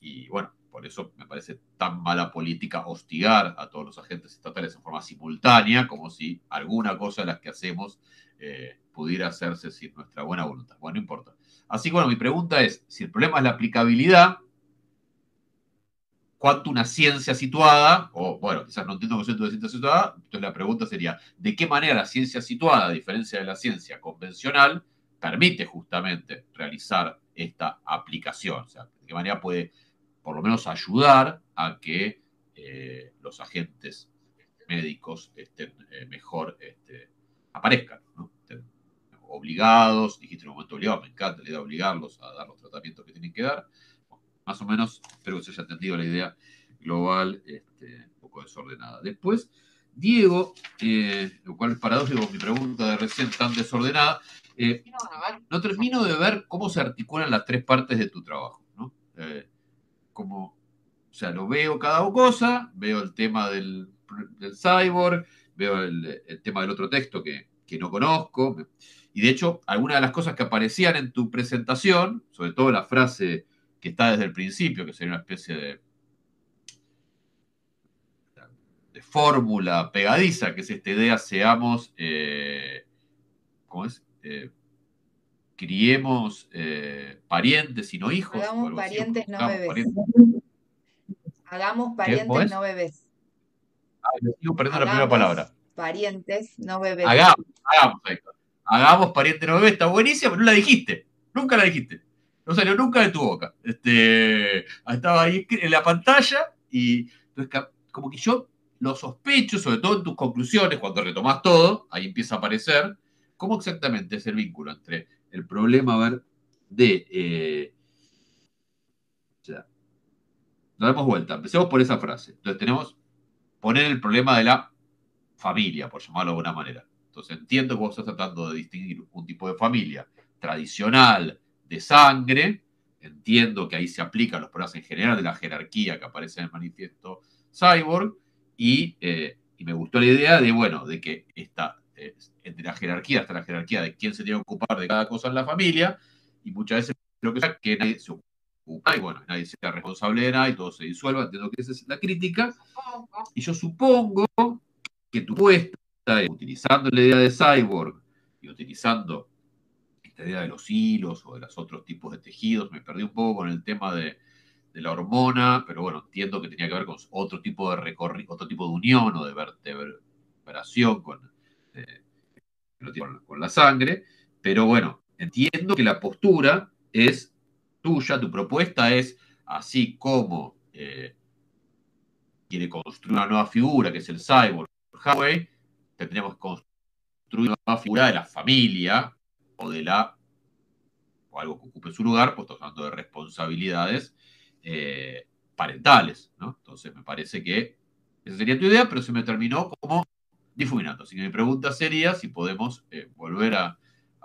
Y bueno, por eso me parece tan mala política hostigar a todos los agentes estatales en forma simultánea, como si alguna cosa de las que hacemos pudiera hacerse sin nuestra buena voluntad. Bueno, no importa. Así que bueno, mi pregunta es, si el problema es la aplicabilidad, ¿cuánto una ciencia situada, o bueno, quizás no entiendo el concepto de ciencia situada, entonces la pregunta sería, ¿de qué manera la ciencia situada, a diferencia de la ciencia convencional, permite justamente realizar esta aplicación? O sea, ¿de qué manera puede por lo menos ayudar a que los agentes médicos estén mejor, aparezcan, ¿no? Estén obligados, dijiste en un momento obligados, me encanta la idea de obligarlos a dar los tratamientos que tienen que dar. Más o menos, espero que se haya entendido la idea global, un poco desordenada. Después, Diego, lo cual es paradójico, mi pregunta de recién tan desordenada, no termino de ver cómo se articulan las tres partes de tu trabajo, ¿no? O sea, lo veo cada cosa, veo el tema del cyborg, veo el tema del otro texto que no conozco, y de hecho, algunas de las cosas que aparecían en tu presentación, sobre todo la frase que está desde el principio, que sería una especie de fórmula pegadiza, que es esta idea, seamos, ¿cómo es? Criemos parientes y no hijos. Hagamos parientes, no bebés. Hagamos parientes, no bebés. Me sigo perdiendo la primera palabra. Parientes, no bebés. Hagamos parientes, no bebés. Está buenísima, pero no la dijiste. Nunca la dijiste. No salió nunca de tu boca. Estaba ahí en la pantalla y entonces, como que yo lo sospecho, sobre todo en tus conclusiones, cuando retomás todo, ahí empieza a aparecer, cómo exactamente es el vínculo entre el problema, a ver, o sea, nos damos vuelta. Empecemos por esa frase. Entonces tenemos poner el problema de la familia, por llamarlo de alguna manera. Entonces entiendo que vos estás tratando de distinguir un tipo de familia tradicional de sangre. Entiendo que ahí se aplican los problemas en general de la jerarquía que aparece en el manifiesto Cyborg. Y me gustó la idea de, bueno, de que entre la jerarquía hasta la jerarquía de quién se tiene que ocupar de cada cosa en la familia. Y muchas veces lo que pasa es que nadie se ocupa y bueno, nadie sea responsable de nada y todo se disuelva. Entiendo que esa es la crítica. Y yo supongo que tu puesta, utilizando la idea de Cyborg y utilizando esta idea de los hilos o de los otros tipos de tejidos, me perdí un poco con el tema de la hormona, pero bueno, entiendo que tenía que ver con otro tipo de recorrido, otro tipo de unión o de vertebración con la sangre, pero bueno, entiendo que la postura es tuya, tu propuesta es así como quiere construir una nueva figura, que es el cyborg Hathaway, tendríamos que construir una nueva figura de la familia o algo que ocupe su lugar, pues estamos hablando de responsabilidades parentales, ¿no? Entonces me parece que esa sería tu idea, pero se me terminó como difuminando. Así que mi pregunta sería si podemos volver a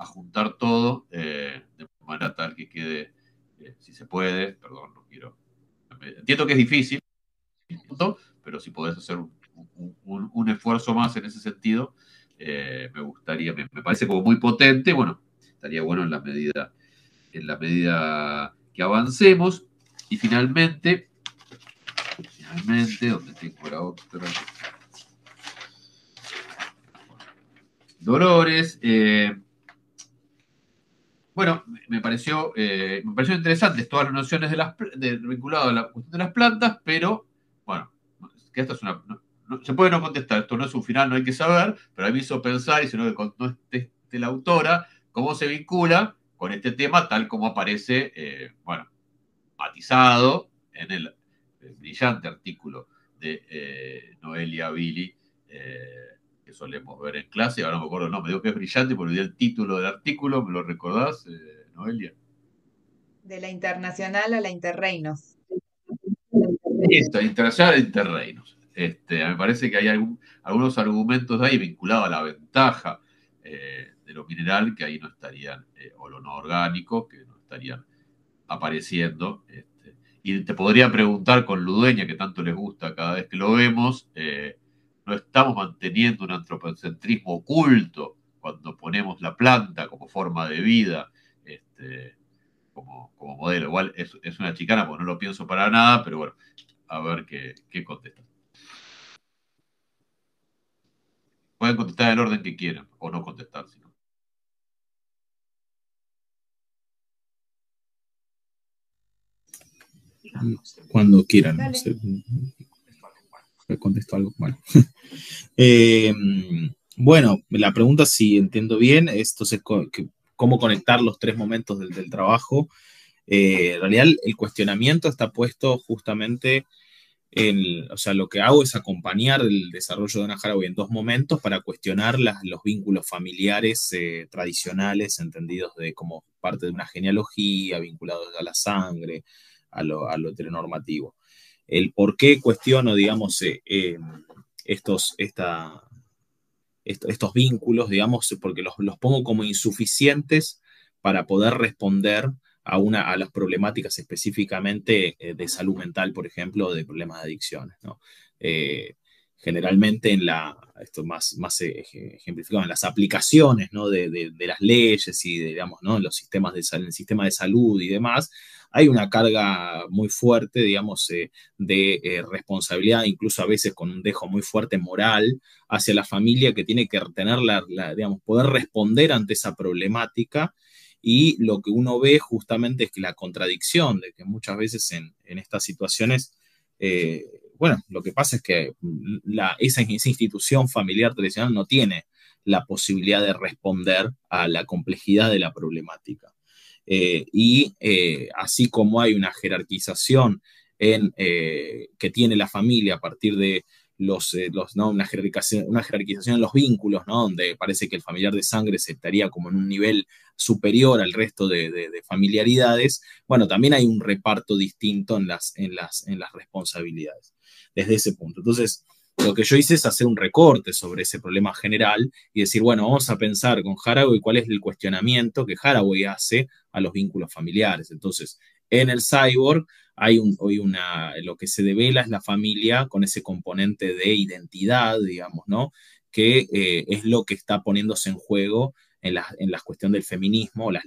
juntar todo de manera tal que quede, si se puede, perdón, no quiero. Entiendo que es difícil, pero si podés hacer un esfuerzo más en ese sentido, me gustaría, me parece como muy potente, bueno, estaría bueno en la medida que avancemos. Y finalmente, donde tengo la otra, Dolores, bueno, me pareció interesantes todas las nociones vinculadas a la cuestión de las plantas, pero bueno, que esta es se puede no contestar, esto no es un final, no hay que saber, pero a mí me hizo pensar, y si no esté la autora, cómo se vincula con este tema tal como aparece, matizado en el brillante artículo de Noelia Billy, que solemos ver en clase. Ahora no me acuerdo el nombre, digo que es brillante porque olvidé el título del artículo. ¿Me lo recordás, Noelia? De la internacional a la interreinos. Esto, internacional e interreinos. Me parece que hay algunos argumentos de ahí vinculados a la ventaja de lo mineral, que ahí no estarían, o lo no orgánico, que no estarían apareciendo. Y te podría preguntar con Ludueña, que tanto les gusta cada vez que lo vemos, ¿no estamos manteniendo un antropocentrismo oculto cuando ponemos la planta como forma de vida, como modelo? Igual es una chicana porque no lo pienso para nada, pero bueno, a ver qué contestan. Pueden contestar en el orden que quieran, o no contestar, sino. Cuando quieran. Dale. Contesto algo. Bueno. Bueno, la pregunta, si entiendo bien, entonces, ¿cómo conectar los tres momentos del trabajo? En realidad, el cuestionamiento está puesto justamente o sea, lo que hago es acompañar el desarrollo de Donna Haraway en dos momentos para cuestionar los vínculos familiares tradicionales, entendidos como parte de una genealogía, vinculados a la sangre, a lo heteronormativo. El por qué cuestiono, digamos, estos vínculos, digamos, porque los pongo como insuficientes para poder responder a las problemáticas específicamente de salud mental, por ejemplo, de problemas de adicciones, ¿no? Generalmente esto más ejemplificado en las aplicaciones, ¿no? de las leyes y digamos, ¿no? En los sistemas en el sistema de salud y demás, hay una carga muy fuerte, digamos, de responsabilidad, incluso a veces con un dejo muy fuerte moral hacia la familia, que tiene que tener digamos, poder responder ante esa problemática. Y lo que uno ve justamente es que la contradicción de que muchas veces en estas situaciones, bueno, lo que pasa es que esa institución familiar tradicional no tiene la posibilidad de responder a la complejidad de la problemática. Así como hay una jerarquización que tiene la familia a partir de ¿no? una jerarquización en los vínculos, ¿no? Donde parece que el familiar de sangre se estaría como en un nivel superior al resto de familiaridades. Bueno, también hay un reparto distinto en las responsabilidades desde ese punto. Entonces, lo que yo hice es hacer un recorte sobre ese problema general y decir, bueno, vamos a pensar con Haraway cuál es el cuestionamiento que Haraway hace a los vínculos familiares. Entonces, en el cyborg hay lo que se devela es la familia con ese componente de identidad, digamos, ¿no? Que es lo que está poniéndose en juego en la cuestión del feminismo, las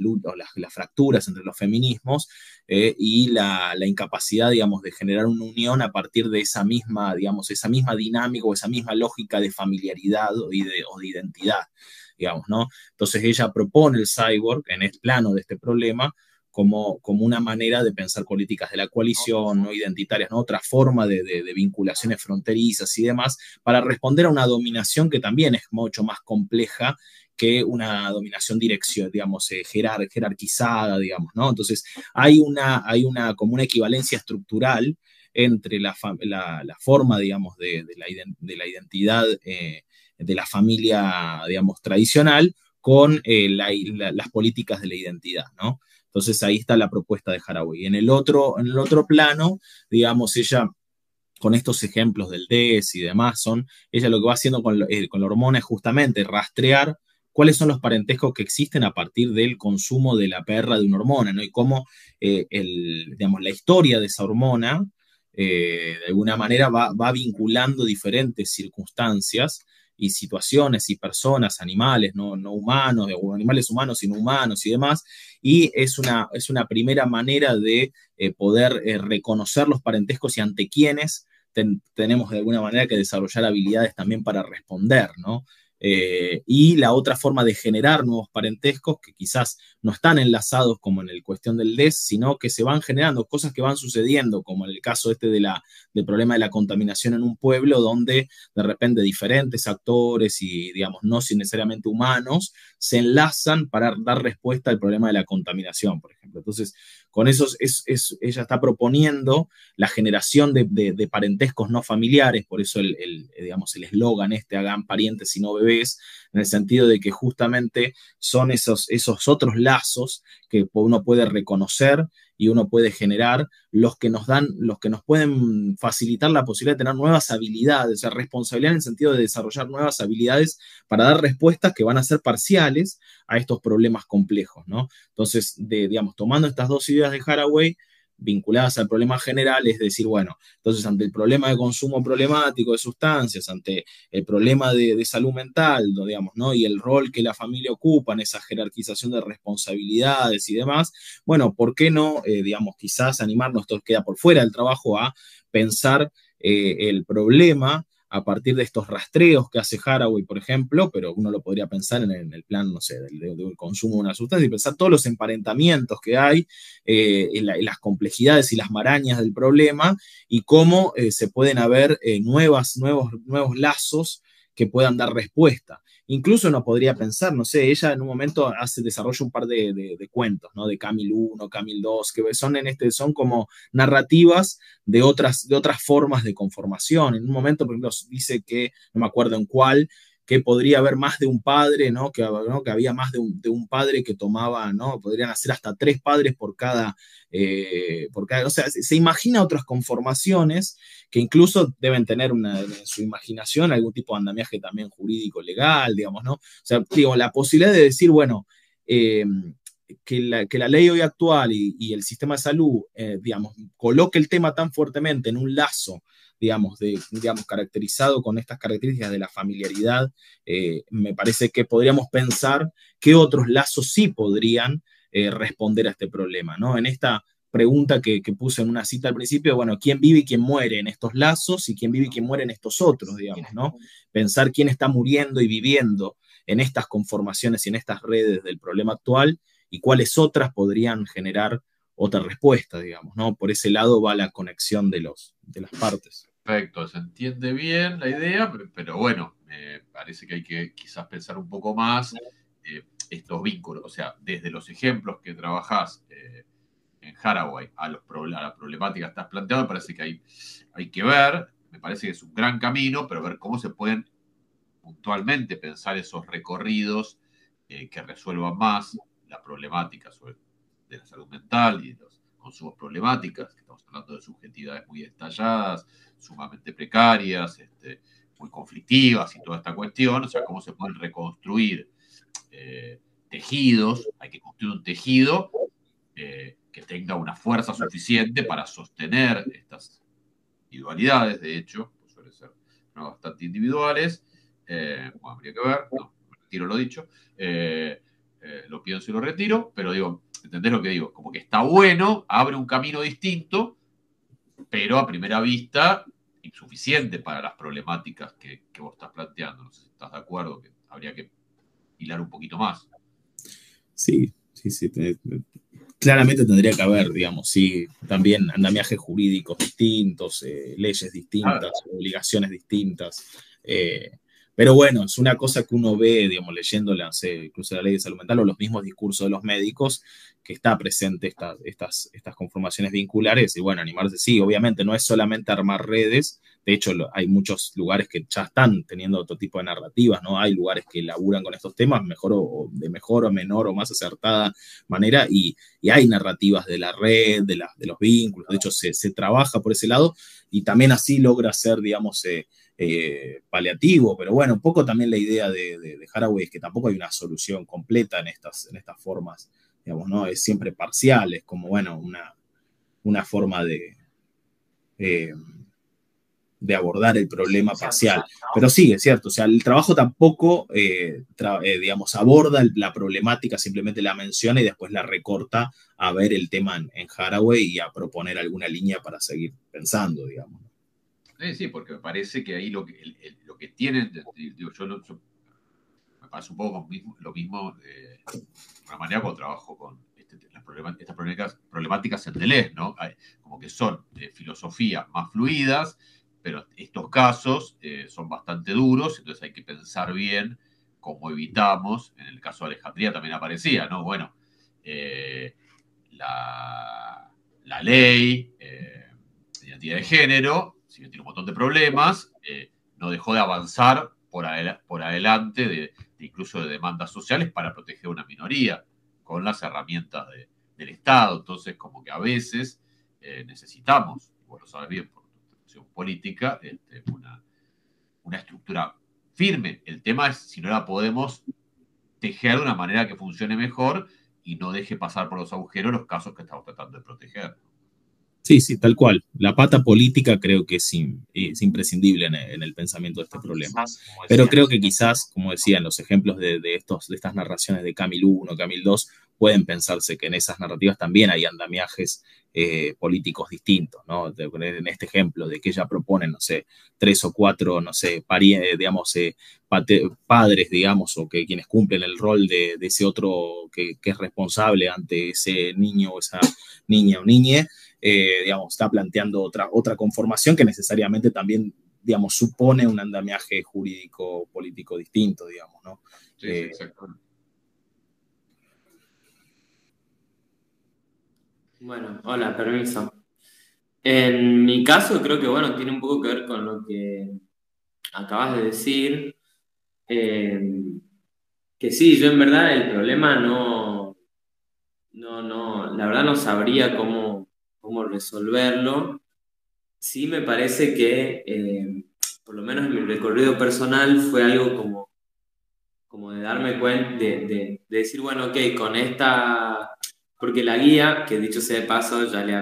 fracturas entre los feminismos y la incapacidad, digamos, de generar una unión a partir de esa misma, digamos, esa misma dinámica o esa misma lógica de familiaridad o de identidad, digamos, ¿no? Entonces ella propone el cyborg en el plano de este problema como una manera de pensar políticas de la coalición, no identitarias, ¿no? Otra forma de vinculaciones fronterizas y demás, para responder a una dominación que también es mucho más compleja que una dominación digamos, jerarquizada, digamos, ¿no? Entonces, hay como una equivalencia estructural entre la forma, digamos, de la identidad de la familia, digamos, tradicional con las políticas de la identidad, ¿no? Entonces, ahí está la propuesta de Haraway. En el otro plano, digamos, ella con estos ejemplos del DES y demás, ella lo que va haciendo con la hormona es justamente rastrear cuáles son los parentescos que existen a partir del consumo de la perra de una hormona, ¿no? Y cómo digamos, la historia de esa hormona, de alguna manera, va vinculando diferentes circunstancias y situaciones y personas, animales, no humanos, o animales humanos, sino humanos y demás, y es una primera manera de poder reconocer los parentescos y ante quiénes tenemos de alguna manera que desarrollar habilidades también para responder, ¿no? Y la otra forma de generar nuevos parentescos que quizás no están enlazados como en el cuestión del DES, sino que se van generando cosas que van sucediendo, como en el caso del problema de la contaminación en un pueblo, donde de repente diferentes actores y, digamos, no necesariamente humanos, se enlazan para dar respuesta al problema de la contaminación, por ejemplo. Entonces, con eso ella está proponiendo la generación de parentescos no familiares, por eso digamos, el eslogan hagan parientes y no bebés, en el sentido de que justamente son esos otros lazos que uno puede reconocer y uno puede generar, los que nos pueden facilitar la posibilidad de tener nuevas habilidades, o sea, responsabilidad en el sentido de desarrollar nuevas habilidades para dar respuestas que van a ser parciales a estos problemas complejos, ¿no? Entonces, digamos, tomando estas dos ideas de Haraway, vinculadas al problema general, es decir, bueno, entonces ante el problema de consumo problemático de sustancias, ante el problema de salud mental, digamos, ¿no? Y el rol que la familia ocupa en esa jerarquización de responsabilidades y demás, bueno, ¿por qué no, digamos, quizás animarnos, esto queda por fuera del trabajo, a pensar el problema a partir de estos rastreos que hace Haraway, por ejemplo, pero uno lo podría pensar en el plan, no sé, del consumo de una sustancia y pensar todos los emparentamientos que hay, en las complejidades y las marañas del problema y cómo se pueden haber nuevos lazos que puedan dar respuesta. Incluso uno podría pensar, no sé, ella en un momento desarrolla un par de cuentos, ¿no? De Camille 1, Camille 2, que son como narrativas de otras formas de conformación. En un momento, por ejemplo, dice que, no me acuerdo en cuál, que podría haber más de un padre, ¿no? Que había más de un padre que tomaba, ¿no? Podrían hacer hasta 3 padres por cada, o sea, se imagina otras conformaciones que incluso deben tener en su imaginación algún tipo de andamiaje también jurídico legal, digamos, ¿no? O sea, digo, la posibilidad de decir, bueno, que la ley hoy actual y el sistema de salud, digamos, coloque el tema tan fuertemente en un lazo, digamos, caracterizado con estas características de la familiaridad, me parece que podríamos pensar qué otros lazos sí podrían responder a este problema, ¿no? En esta pregunta que puse en una cita al principio, bueno, ¿quién vive y quién muere en estos lazos y quién vive y quién muere en estos otros, digamos, ¿no? Pensar quién está muriendo y viviendo en estas conformaciones y en estas redes del problema actual y cuáles otras podrían generar otra respuesta, digamos, ¿no? Por ese lado va la conexión de las partes. Perfecto, se entiende bien la idea, pero bueno, me parece que hay que quizás pensar un poco más estos vínculos, o sea, desde los ejemplos que trabajás en Haraway a la problemática que estás planteando, me parece que hay que ver, me parece que es un gran camino, pero ver cómo se pueden puntualmente pensar esos recorridos que resuelvan más la problemática de la salud mental y de los consumos problemáticas, que estamos hablando de subjetividades muy estalladas, sumamente precarias, muy conflictivas y toda esta cuestión, o sea, cómo se pueden reconstruir tejidos, hay que construir un tejido que tenga una fuerza suficiente para sostener estas individualidades, de hecho, pues suelen ser bastante individuales, bueno, habría que ver, no, retiro lo dicho, lo pienso y lo retiro, pero digo, ¿entendés lo que digo? Como que está bueno, abre un camino distinto, pero a primera vista insuficiente para las problemáticas que vos estás planteando. No sé si estás de acuerdo, que habría que hilar un poquito más. Sí. Claramente tendría que haber, digamos, sí, también andamiajes jurídicos distintos, leyes distintas, obligaciones distintas. Pero bueno, es una cosa que uno ve, digamos, leyendo incluso la ley de salud mental o los mismos discursos de los médicos, que está presente estas conformaciones vinculares. Y bueno, animarse, sí, obviamente, no es solamente armar redes. De hecho, hay muchos lugares que ya están teniendo otro tipo de narrativas, ¿no? Hay lugares que laburan con estos temas de mejor o menor o más acertada manera, y hay narrativas de la red, de los vínculos. De hecho, se trabaja por ese lado y también así logra ser, digamos, paliativo, pero bueno, un poco también la idea de Haraway es que tampoco hay una solución completa en estas formas, digamos, ¿no? Es siempre parcial, es como, bueno, una forma de abordar el problema parcial. Pero sí, es cierto, o sea, el trabajo tampoco, digamos, aborda la problemática, simplemente la menciona y después la recorta a ver el tema en Haraway y a proponer alguna línea para seguir pensando, digamos. Sí, porque me parece que ahí lo que tienen, digo, yo me parece un poco lo mismo de una manera cuando trabajo con estas problemáticas en Deleuze, ¿no? Como que son filosofías más fluidas, pero estos casos son bastante duros, entonces hay que pensar bien cómo evitamos, en el caso de Alejandría también aparecía, ¿no? Bueno, la ley de identidad de género, si bien tiene un montón de problemas, no dejó de avanzar por adelante de incluso de demandas sociales para proteger a una minoría con las herramientas del Estado. Entonces, como que a veces necesitamos, vos lo sabes bien por tu institución política, una estructura firme. El tema es si no la podemos tejer de una manera que funcione mejor y no deje pasar por los agujeros los casos que estamos tratando de proteger. Sí, sí, tal cual. La pata política creo que es imprescindible en el pensamiento de este problema. Pero creo que quizás, como decía, en los ejemplos de estas narraciones de Camil 1, Camil 2, pueden pensarse que en esas narrativas también hay andamiajes políticos distintos, ¿no? En este ejemplo de que ella propone, no sé, 3 o 4, no sé, digamos, padres, digamos, o que quienes cumplen el rol de ese otro que es responsable ante ese niño o esa niña o niñe. Digamos, está planteando otra conformación que necesariamente también, digamos, supone un andamiaje jurídico político distinto, digamos, ¿no? Sí, sí, exactamente. Bueno, hola, permiso. En mi caso creo que, bueno, tiene un poco que ver con lo que acabas de decir. Que sí, yo en verdad el problema la verdad no sabría cómo resolverlo. Sí me parece que, por lo menos en mi recorrido personal, fue algo como de darme cuenta, de decir, bueno, ok, con esta, porque la guía, que dicho sea de paso, ya le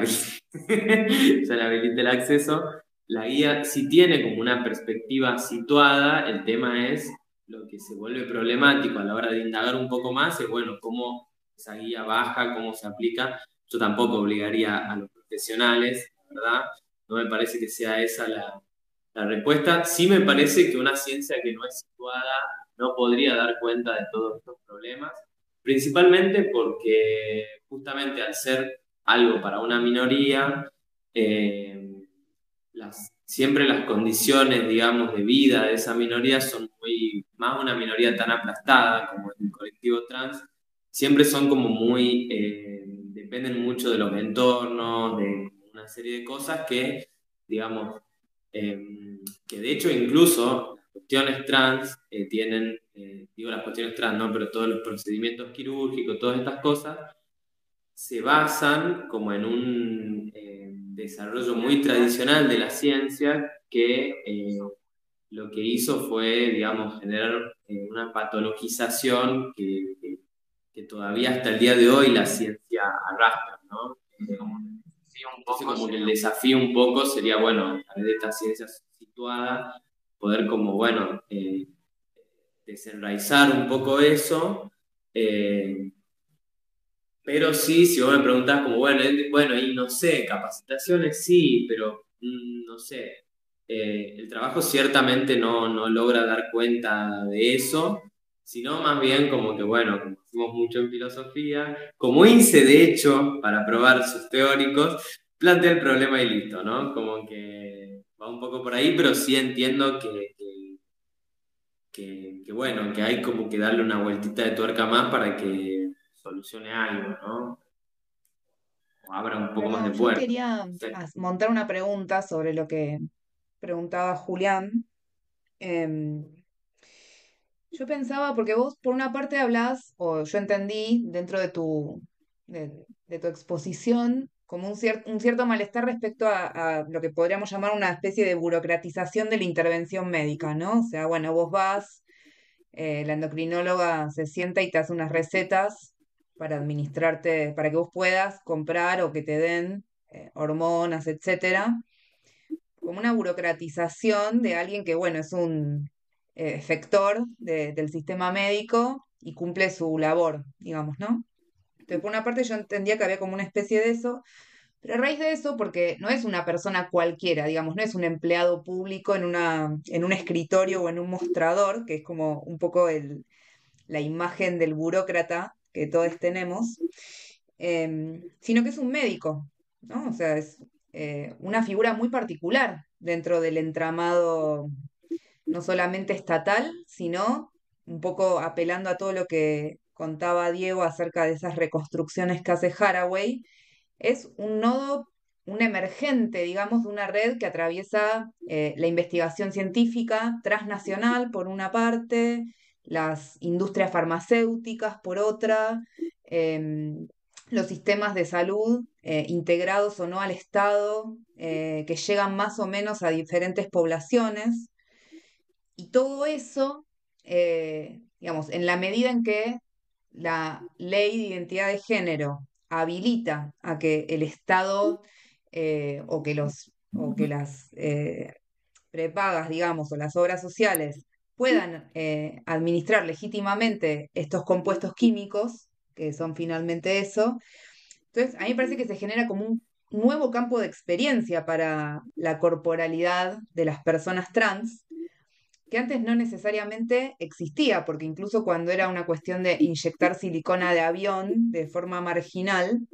habilité el acceso, la guía sí tiene como una perspectiva situada, el tema es lo que se vuelve problemático a la hora de indagar un poco más, es bueno, cómo esa guía baja, cómo se aplica. Yo tampoco obligaría a los profesionales, ¿verdad? No me parece que sea esa la respuesta. Sí me parece que una ciencia que no es situada no podría dar cuenta de todos estos problemas, principalmente porque justamente al ser algo para una minoría, siempre las condiciones, digamos, de vida de esa minoría son más una minoría tan aplastada como el colectivo trans, siempre son como muy, dependen mucho de los entornos, de una serie de cosas que, digamos, que de hecho incluso las cuestiones trans tienen, digo las cuestiones trans, no, pero todos los procedimientos quirúrgicos, todas estas cosas, se basan como en un desarrollo muy tradicional de la ciencia que lo que hizo fue, digamos, generar una patologización que todavía hasta el día de hoy la ciencia arrastra, ¿no? Entonces, como que el desafío un poco sería, bueno, a través de esta ciencia situada, poder como, bueno, desenraizar un poco eso, pero sí, si vos me preguntás como, bueno, y no sé, capacitaciones sí, pero no sé, el trabajo ciertamente no logra dar cuenta de eso, sino más bien como que, bueno, como hacemos mucho en filosofía, como INSE de hecho, para probar sus teóricos, plantea el problema y listo, ¿no? Como que va un poco por ahí, pero sí entiendo que bueno, que hay como que darle una vueltita de tuerca más para que solucione algo, ¿no? O abra un poco más de Perdón, yo puertas. quería Sí. montar una pregunta sobre lo que preguntaba Julián. Em, yo pensaba, porque vos por una parte hablás, o yo entendí dentro de tu exposición, como un cierto malestar respecto a lo que podríamos llamar una especie de burocratización de la intervención médica, ¿no? O sea, bueno, vos vas, la endocrinóloga se sienta y te hace unas recetas para administrarte, para que vos puedas comprar o que te den hormonas, etcétera, como una burocratización de alguien que, bueno, es un efector del sistema médico y cumple su labor, digamos, ¿no? Entonces, por una parte yo entendía que había como una especie de eso, pero a raíz de eso, porque no es una persona cualquiera, digamos, no es un empleado público en un escritorio o en un mostrador, que es como un poco la imagen del burócrata que todos tenemos, sino que es un médico, ¿no? O sea, es una figura muy particular dentro del entramado no solamente estatal, sino un poco apelando a todo lo que contaba Diego acerca de esas reconstrucciones que hace Haraway, es un nodo, un emergente, digamos, de una red que atraviesa la investigación científica transnacional por una parte, las industrias farmacéuticas por otra, em, los sistemas de salud integrados o no al Estado, que llegan más o menos a diferentes poblaciones. Y todo eso, digamos, en la medida en que la ley de identidad de género habilita a que el Estado o que las prepagas, digamos, o las obras sociales puedan administrar legítimamente estos compuestos químicos, que son finalmente eso. Entonces, a mí me parece que se genera como un nuevo campo de experiencia para la corporalidad de las personas trans, que antes no necesariamente existía, porque incluso cuando era una cuestión de inyectar silicona de avión de forma marginal,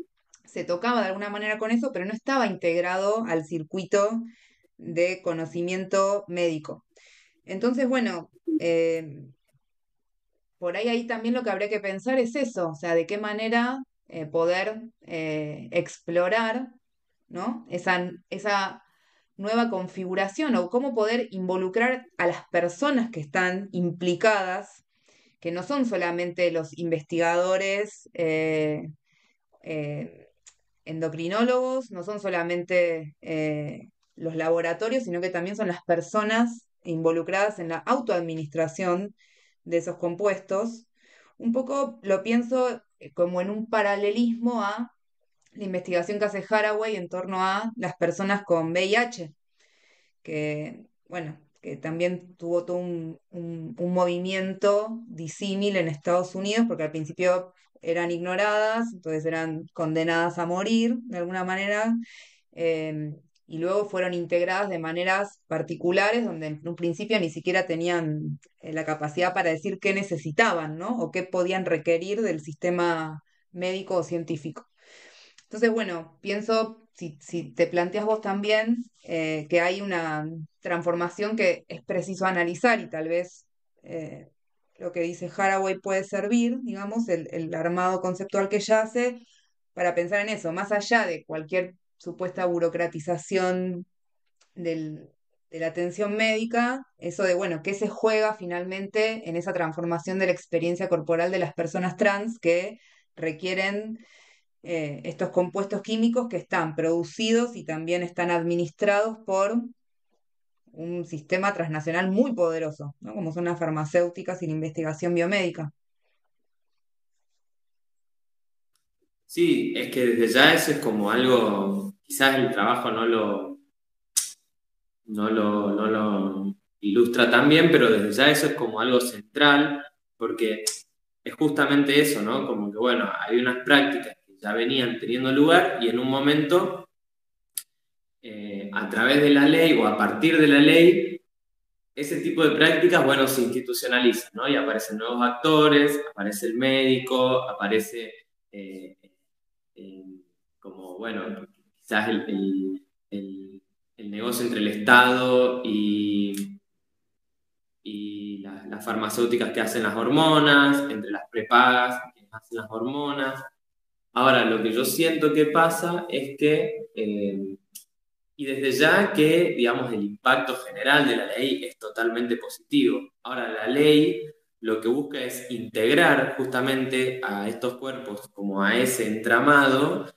se tocaba de alguna manera con eso, pero no estaba integrado al circuito de conocimiento médico. Entonces, bueno, por ahí también lo que habría que pensar es eso, o sea, de qué manera poder explorar, ¿no? Esa nueva configuración o cómo poder involucrar a las personas que están implicadas, que no son solamente los investigadores eh, endocrinólogos, no son solamente los laboratorios, sino que también son las personas involucradas en la autoadministración de esos compuestos. Un poco lo pienso como en un paralelismo a la investigación que hace Haraway en torno a las personas con VIH, que, bueno, que también tuvo todo un movimiento disímil en Estados Unidos, porque al principio eran ignoradas, entonces eran condenadas a morir de alguna manera, y luego fueron integradas de maneras particulares, donde en un principio ni siquiera tenían la capacidad para decir qué necesitaban, ¿no? O qué podían requerir del sistema médico o científico. Entonces, bueno, pienso, si te planteas vos también, que hay una transformación que es preciso analizar y tal vez lo que dice Haraway puede servir, digamos, el armado conceptual que ella hace, para pensar en eso, más allá de cualquier supuesta burocratización de la atención médica, eso de, bueno, qué se juega finalmente en esa transformación de la experiencia corporal de las personas trans que requieren estos compuestos químicos que están producidos y también están administrados por un sistema transnacional muy poderoso, ¿no? Como son las farmacéuticas y la investigación biomédica. Sí, es que desde ya eso es como algo, quizás el trabajo no lo ilustra tan bien, pero desde ya eso es como algo central, porque es justamente eso, ¿no? Como que, bueno, hay unas prácticas que ya venían teniendo lugar y en un momento, a través de la ley o a partir de la ley, ese tipo de prácticas, bueno, se institucionalizan, ¿no? Y aparecen nuevos actores, aparece el médico, aparece eh, como, bueno, quizás el negocio entre el Estado y las farmacéuticas que hacen las hormonas, entre las prepagas que hacen las hormonas. Ahora, lo que yo siento que pasa es que, y desde ya que, digamos, el impacto general de la ley es totalmente positivo. Ahora, la ley lo que busca es integrar justamente a estos cuerpos como a ese entramado,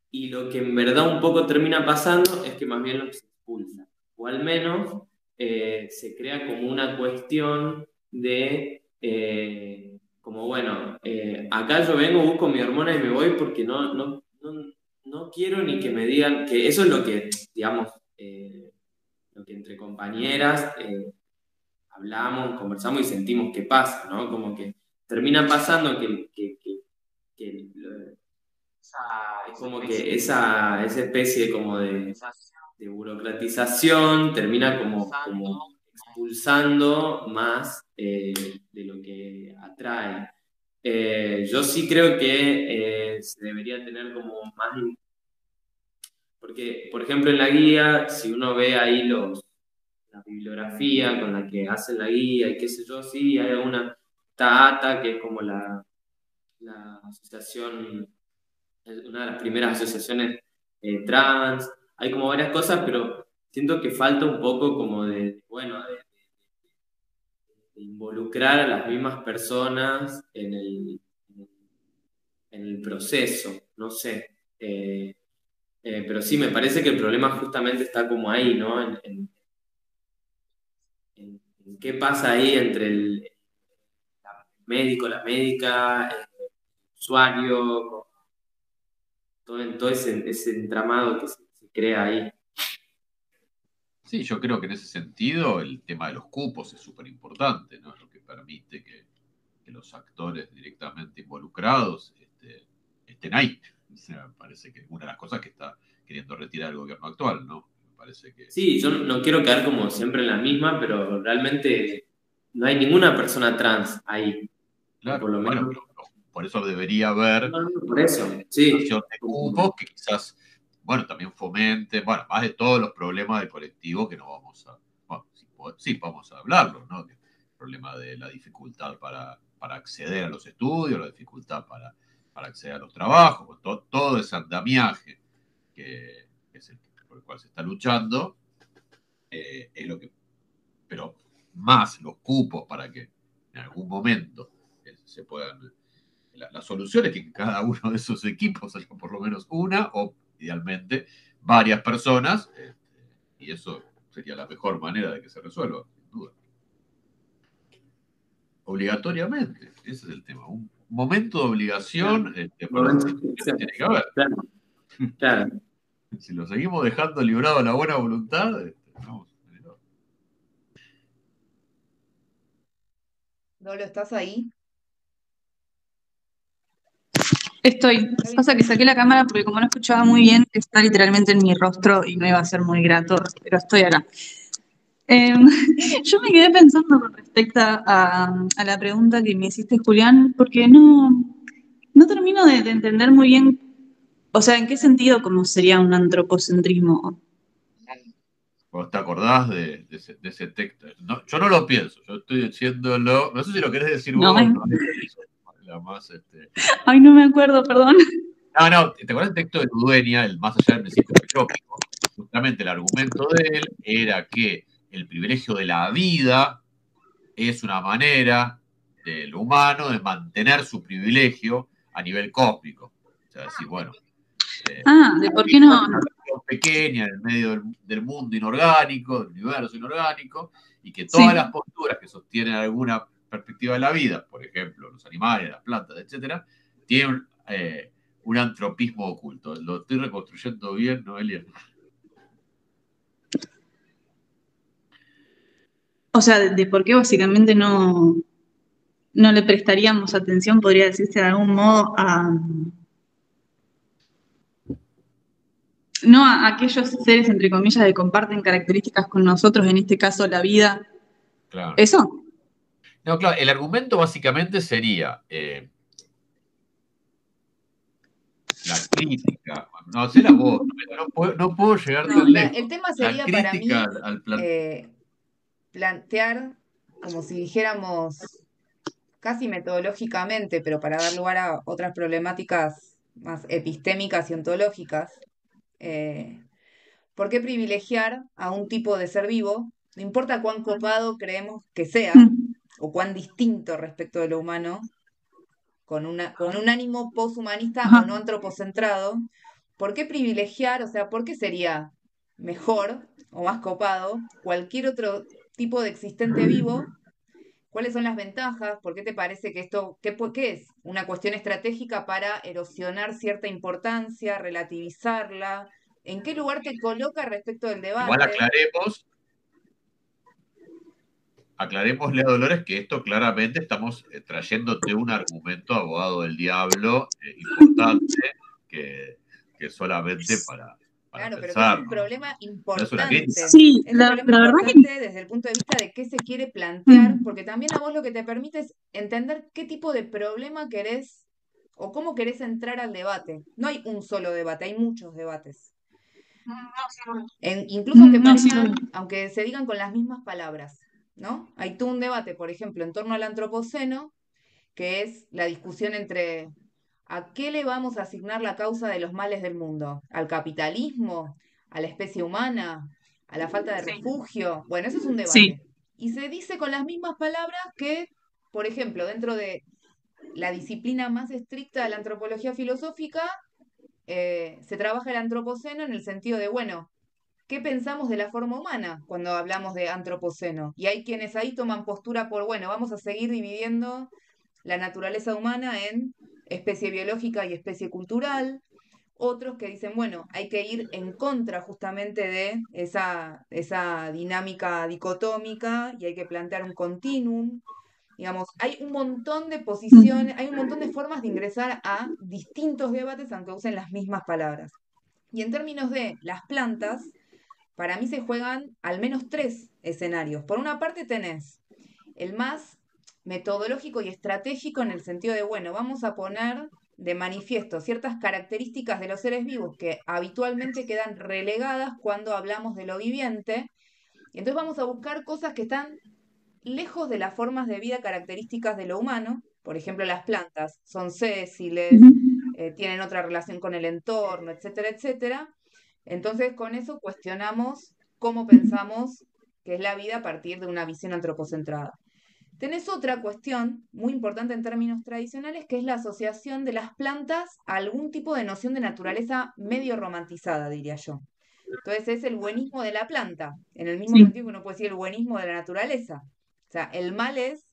y lo que en verdad un poco termina pasando es que más bien los expulsa, o al menos se crea como una cuestión de, como bueno, acá yo vengo, busco mi hormona y me voy porque no quiero ni que me digan, que eso es lo que, digamos, lo que entre compañeras hablamos, conversamos y sentimos que pasa, ¿no? Como que termina pasando que como que esa especie como de burocratización termina como expulsando más de lo que atrae. Yo sí creo que se debería tener como más... Porque, por ejemplo, en la guía, si uno ve ahí la bibliografía con la que hacen la guía y qué sé yo, sí, hay alguna TAATA, que es como la asociación, una de las primeras asociaciones trans, hay como varias cosas, pero siento que falta un poco como bueno, de involucrar a las mismas personas en el proceso, no sé. Pero sí, me parece que el problema justamente está como ahí, ¿no? En qué pasa ahí entre el médico, la médica, el usuario, todo ese entramado que se crea ahí. Sí, yo creo que en ese sentido el tema de los cupos es súper importante, ¿no? Es lo que permite que los actores directamente involucrados estén ahí. O sea, me parece que es una de las cosas que está queriendo retirar el gobierno actual, ¿no? Me parece que... Sí, yo no quiero quedar como siempre en la misma, pero realmente no hay ninguna persona trans ahí. Claro, Por lo bueno, menos. pero por eso debería haber Por eso, sí. de cupos que quizás, bueno, también fomente, bueno, más de todos los problemas del colectivo que no vamos a, bueno, sí vamos a hablarlo, ¿no? El problema de la dificultad para acceder a los estudios, la dificultad para acceder a los trabajos, todo ese andamiaje que es por el cual se está luchando, es lo que, pero más los cupos para que en algún momento se puedan la solución es que en cada uno de esos equipos haya por lo menos una o idealmente varias personas, y eso sería la mejor manera de que se resuelva, sin duda. Obligatoriamente, ese es el tema. Un momento de obligación tiene que haber. Claro. Si lo seguimos dejando librado a la buena voluntad, vamos. ¿Dolo, estás ahí? Estoy. Pasa que saqué la cámara porque como no escuchaba muy bien, está literalmente en mi rostro y no iba a ser muy grato, pero estoy acá. Yo me quedé pensando con respecto a la pregunta que me hiciste, Julián, porque no termino de entender muy bien, o sea, en qué sentido como sería un antropocentrismo. ¿Vos te acordás de ese texto? No, yo no lo pienso, yo estoy diciéndolo, no sé si lo querés decir No, vos, ¿no? La más, Ay, no me acuerdo, perdón. No, ¿te acuerdas del texto de Dueña, el más allá del principio filosófico? Justamente el argumento de él era que el privilegio de la vida es una manera del humano de mantener su privilegio a nivel cósmico. O sea, decir, bueno, ¿de por qué no? una región pequeña en el medio del mundo inorgánico, del universo inorgánico, y que todas las posturas que sostienen alguna perspectiva de la vida, por ejemplo, los animales, las plantas, etcétera, tienen un antropismo oculto. Lo estoy reconstruyendo bien, Noelia. O sea, de por qué básicamente no le prestaríamos atención, podría decirse de algún modo, no a aquellos seres, entre comillas, que comparten características con nosotros, en este caso la vida. Claro. ¿Eso? No, claro, el argumento básicamente sería la crítica. No, sé la voz, no puedo llegar tan lejos. El tema sería para mí al plantear, como si dijéramos casi metodológicamente, pero para dar lugar a otras problemáticas más epistémicas y ontológicas, ¿por qué privilegiar a un tipo de ser vivo? No importa cuán copado creemos que sea, o cuán distinto respecto de lo humano, con un ánimo poshumanista o no antropocentrado, ¿por qué privilegiar, o sea, por qué sería mejor o más copado cualquier otro tipo de existente vivo? ¿Cuáles son las ventajas? ¿Por qué te parece que esto, qué es una cuestión estratégica para erosionar cierta importancia, relativizarla? ¿En qué lugar te coloca respecto del Igual debate? aclarémosle a Dolores que esto claramente estamos trayéndote un argumento abogado del diablo importante que solamente para Claro, pero que es pensar, un ¿no? problema Es una importante. crítica. Sí, Es un la problema verdad que importante desde el punto de vista de qué se quiere plantear, mm, porque también a vos lo que te permite es entender qué tipo de problema querés o cómo querés entrar al debate. No hay un solo debate, hay muchos debates. Incluso no, sí, obvio. aunque se digan con las mismas palabras, ¿no? Hay todo un debate, por ejemplo, en torno al antropoceno, que es la discusión entre ¿a qué le vamos a asignar la causa de los males del mundo? ¿Al capitalismo? ¿A la especie humana? ¿A la falta de Sí, refugio? Bueno, eso es un sí. debate. Y se dice con las mismas palabras que, por ejemplo, dentro de la disciplina más estricta de la antropología filosófica, se trabaja el antropoceno en el sentido de, bueno, ¿qué pensamos de la forma humana cuando hablamos de antropoceno? Y hay quienes ahí toman postura por, bueno, vamos a seguir dividiendo la naturaleza humana en especie biológica y especie cultural. Otros que dicen, bueno, hay que ir en contra justamente de esa dinámica dicotómica y hay que plantear un continuum. Digamos, hay un montón de Mm, posiciones, hay un montón de formas de ingresar a distintos debates aunque usen las mismas palabras. Y en términos de las plantas, para mí se juegan al menos tres escenarios. Por una parte tenés el más metodológico y estratégico en el sentido de, bueno, vamos a poner de manifiesto ciertas características de los seres vivos que habitualmente quedan relegadas cuando hablamos de lo viviente. Y entonces vamos a buscar cosas que están lejos de las formas de vida características de lo humano. Por ejemplo, las plantas son sésiles, ujú. tienen otra relación con el entorno, etcétera, etcétera. Entonces, con eso cuestionamos cómo pensamos que es la vida a partir de una visión antropocentrada. Tenés otra cuestión muy importante en términos tradicionales, que es la asociación de las plantas a algún tipo de noción de naturaleza medio romantizada, diría yo. Entonces es el buenismo de la planta, en el mismo Sí, sentido que uno puede decir el buenismo de la naturaleza. O sea, el mal es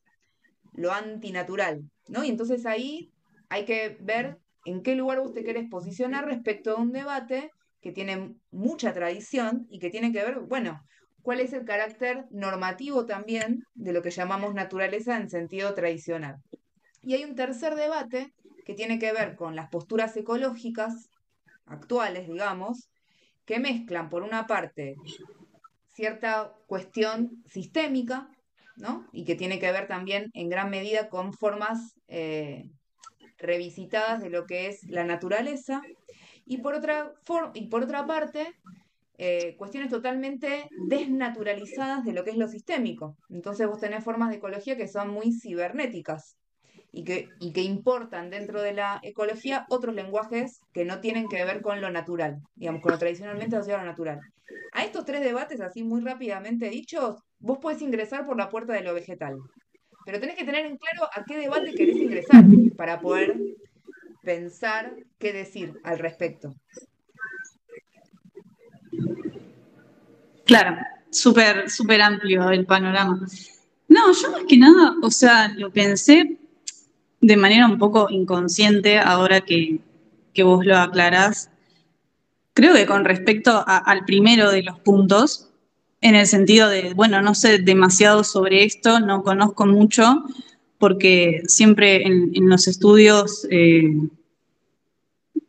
lo antinatural, ¿no? Y entonces ahí hay que ver en qué lugar vos te querés posicionar respecto a un debate que tiene mucha tradición y que tiene que ver, bueno, cuál es el carácter normativo también de lo que llamamos naturaleza en sentido tradicional. Y hay un tercer debate que tiene que ver con las posturas ecológicas actuales, digamos, que mezclan, por una parte, cierta cuestión sistémica, ¿no? Y que tiene que ver también en gran medida con formas revisitadas de lo que es la naturaleza, y por otra parte, cuestiones totalmente desnaturalizadas de lo que es lo sistémico. Entonces vos tenés formas de ecología que son muy cibernéticas y que importan dentro de la ecología otros lenguajes que no tienen que ver con lo natural, digamos, con lo tradicionalmente asociado a lo natural. A estos tres debates, así muy rápidamente dichos, vos podés ingresar por la puerta de lo vegetal, pero tenés que tener en claro a qué debate querés ingresar para poder pensar qué decir al respecto. claro, súper, súper amplio el panorama. No, yo más que nada, o sea, lo pensé de manera un poco inconsciente ahora que vos lo aclarás. Creo que con respecto al primero de los puntos, en el sentido de, bueno, no sé demasiado sobre esto, no conozco mucho, porque siempre en los estudios,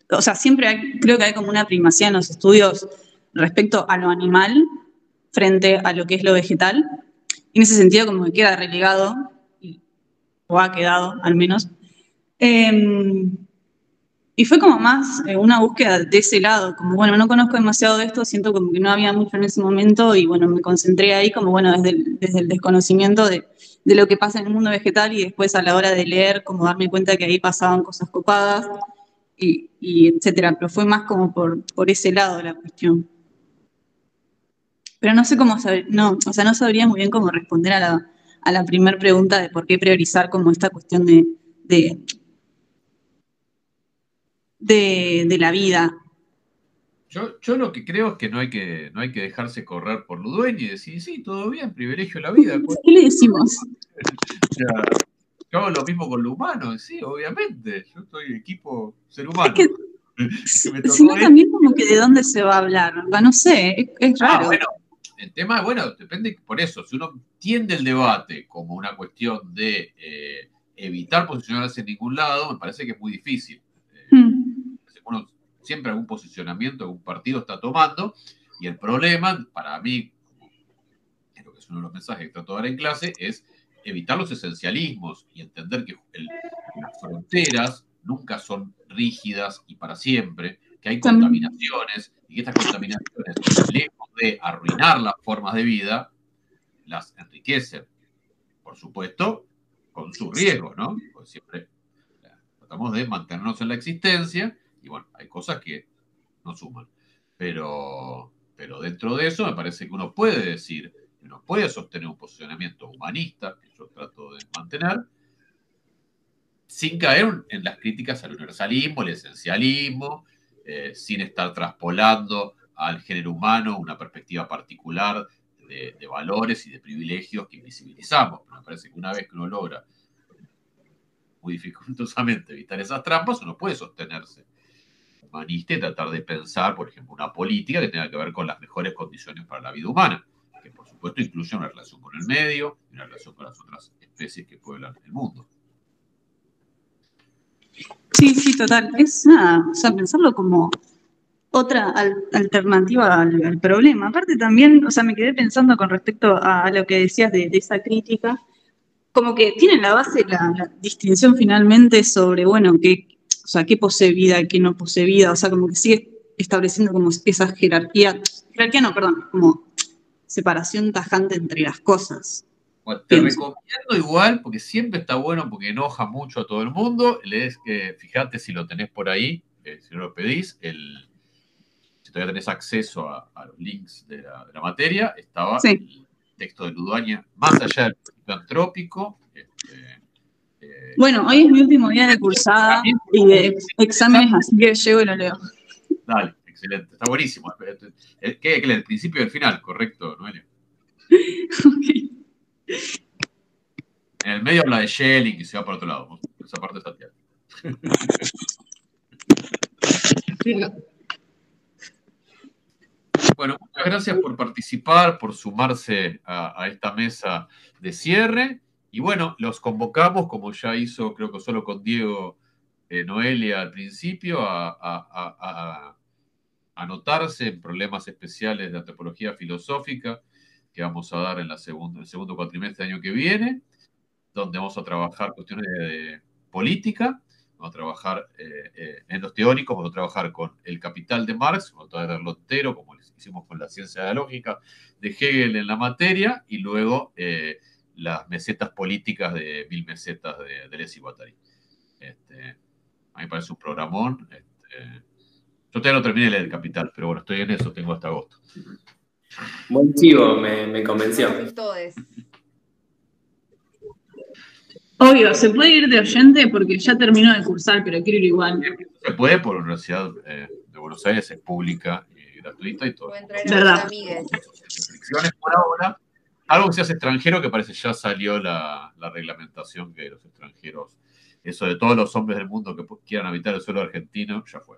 o sea, siempre creo que hay como una primacía en los estudios respecto a lo animal frente a lo que es lo vegetal. En ese sentido, como que queda relegado, o ha quedado al menos. Eh, Y fue como más una búsqueda de ese lado, como bueno, no conozco demasiado de esto, siento como que no había mucho en ese momento y bueno, me concentré ahí como bueno, desde el desconocimiento de lo que pasa en el mundo vegetal y después a la hora de leer, como darme cuenta que ahí pasaban cosas copadas y etcétera, pero fue más como por ese lado de la cuestión. Pero no sé cómo saber, no, o sea, no sabría muy bien cómo responder a la primera pregunta de por qué priorizar como esta cuestión de, de la vida. Yo lo que creo es que no hay que dejarse correr por lo dueño y decir, sí, todo bien, privilegio la vida. ¿Qué le decimos? O sea, yo hago lo mismo con lo humano, sí, obviamente. Yo soy equipo ser Es que humano. Que me tocó sino esto. también como que de dónde se va a hablar, no sé, es raro. Bueno, el tema, bueno, depende por eso. Si uno tiende el debate como una cuestión de evitar posicionarse en ningún lado, me parece que es muy difícil. Mm, Uno siempre algún posicionamiento, algún partido está tomando, y el problema, para mí, creo que es uno de los mensajes que trato de dar en clase, es evitar los esencialismos y entender que las fronteras nunca son rígidas y para siempre, que hay contaminaciones y que estas contaminaciones, lejos de arruinar las formas de vida, las enriquecen. Por supuesto, con sus riesgos, ¿no? Porque siempre tratamos de mantenernos en la existencia y bueno, hay cosas que no suman. Pero dentro de eso me parece que uno puede decir, uno puede sostener un posicionamiento humanista, que yo trato de mantener, sin caer en las críticas al universalismo, al esencialismo, sin estar traspolando al género humano una perspectiva particular de valores y de privilegios que invisibilizamos. Pero me parece que una vez que uno logra muy dificultosamente evitar esas trampas, uno puede sostenerse humanista y tratar de pensar, por ejemplo, una política que tenga que ver con las mejores condiciones para la vida humana, que por supuesto incluye una relación con el medio y una relación con las otras especies que pueblan el mundo. Sí, total. Es nada, o sea, pensarlo como otra alternativa al problema. Aparte también, o sea, me quedé pensando con respecto a lo que decías de esa crítica, como que tiene en la base la distinción finalmente sobre, bueno, o sea, qué posee vida y qué no posee vida, o sea, como que sigue estableciendo como esa jerarquía no, perdón, como separación tajante entre las cosas. Bueno, te recomiendo igual, porque siempre está bueno, porque enoja mucho a todo el mundo, lees que, fíjate si lo tenés por ahí, si no lo pedís, si todavía tenés acceso a los links de la materia, estaba el texto de Ludueña, Más allá del principio antrópico. Bueno, hoy es mi último día de cursada y de exámenes, así que llego y lo leo. Dale, excelente, está buenísimo. ¿Qué el principio y el final, correcto, Noelia? Okay. En el medio habla de Schelling y se va para otro lado. Esa parte está tierna. Bueno, muchas gracias por participar, por sumarse a esta mesa de cierre. Y bueno, los convocamos, como ya hizo, creo que solo con Diego Noelia al principio, a anotarse en problemas especiales de antropología filosófica que vamos a dar en el segundo cuatrimestre del año que viene, donde vamos a trabajar cuestiones de política, vamos a trabajar en los teóricos, vamos a trabajar con El Capital de Marx, vamos a verlo entero, como hicimos con la ciencia de la lógica de Hegel en la materia, y luego las mesetas políticas de 1000 mesetas de Deleuze y Guattari. A mí me parece un programón. Yo todavía no terminé de leer El Capital, pero bueno, estoy en eso, tengo hasta agosto. Buen chivo, me convenció. Obvio, se puede ir de oyente porque ya terminó de cursar, pero quiero ir igual. Se puede por la Universidad de Buenos Aires, es pública y gratuita y todo. ¿Verdad? Restricciones por ahora. Algo que seas extranjero, que parece ya salió la reglamentación que los extranjeros, eso de todos los hombres del mundo que quieran habitar el suelo argentino, ya fue.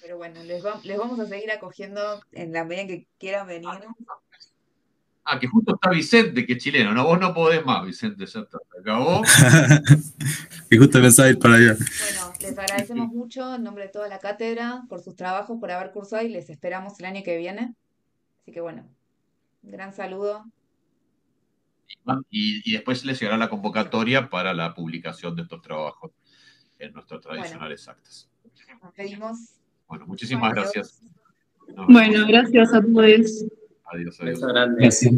Pero bueno, les vamos a seguir acogiendo en la medida en que quieran venir. Que justo está Vicente, que es chileno. No, vos no podés más, Vicente, ya está. Se acabó. Que justo pensaba ir para allá. Bueno, les agradecemos mucho en nombre de toda la cátedra por sus trabajos, por haber cursado y les esperamos el año que viene. Así que bueno, un gran saludo. Y después les llegará la convocatoria para la publicación de estos trabajos en nuestras tradicionales actas. Nos pedimos. Bueno, muchísimas gracias. Bueno, gracias a todos. Adiós. Beso grande. Gracias.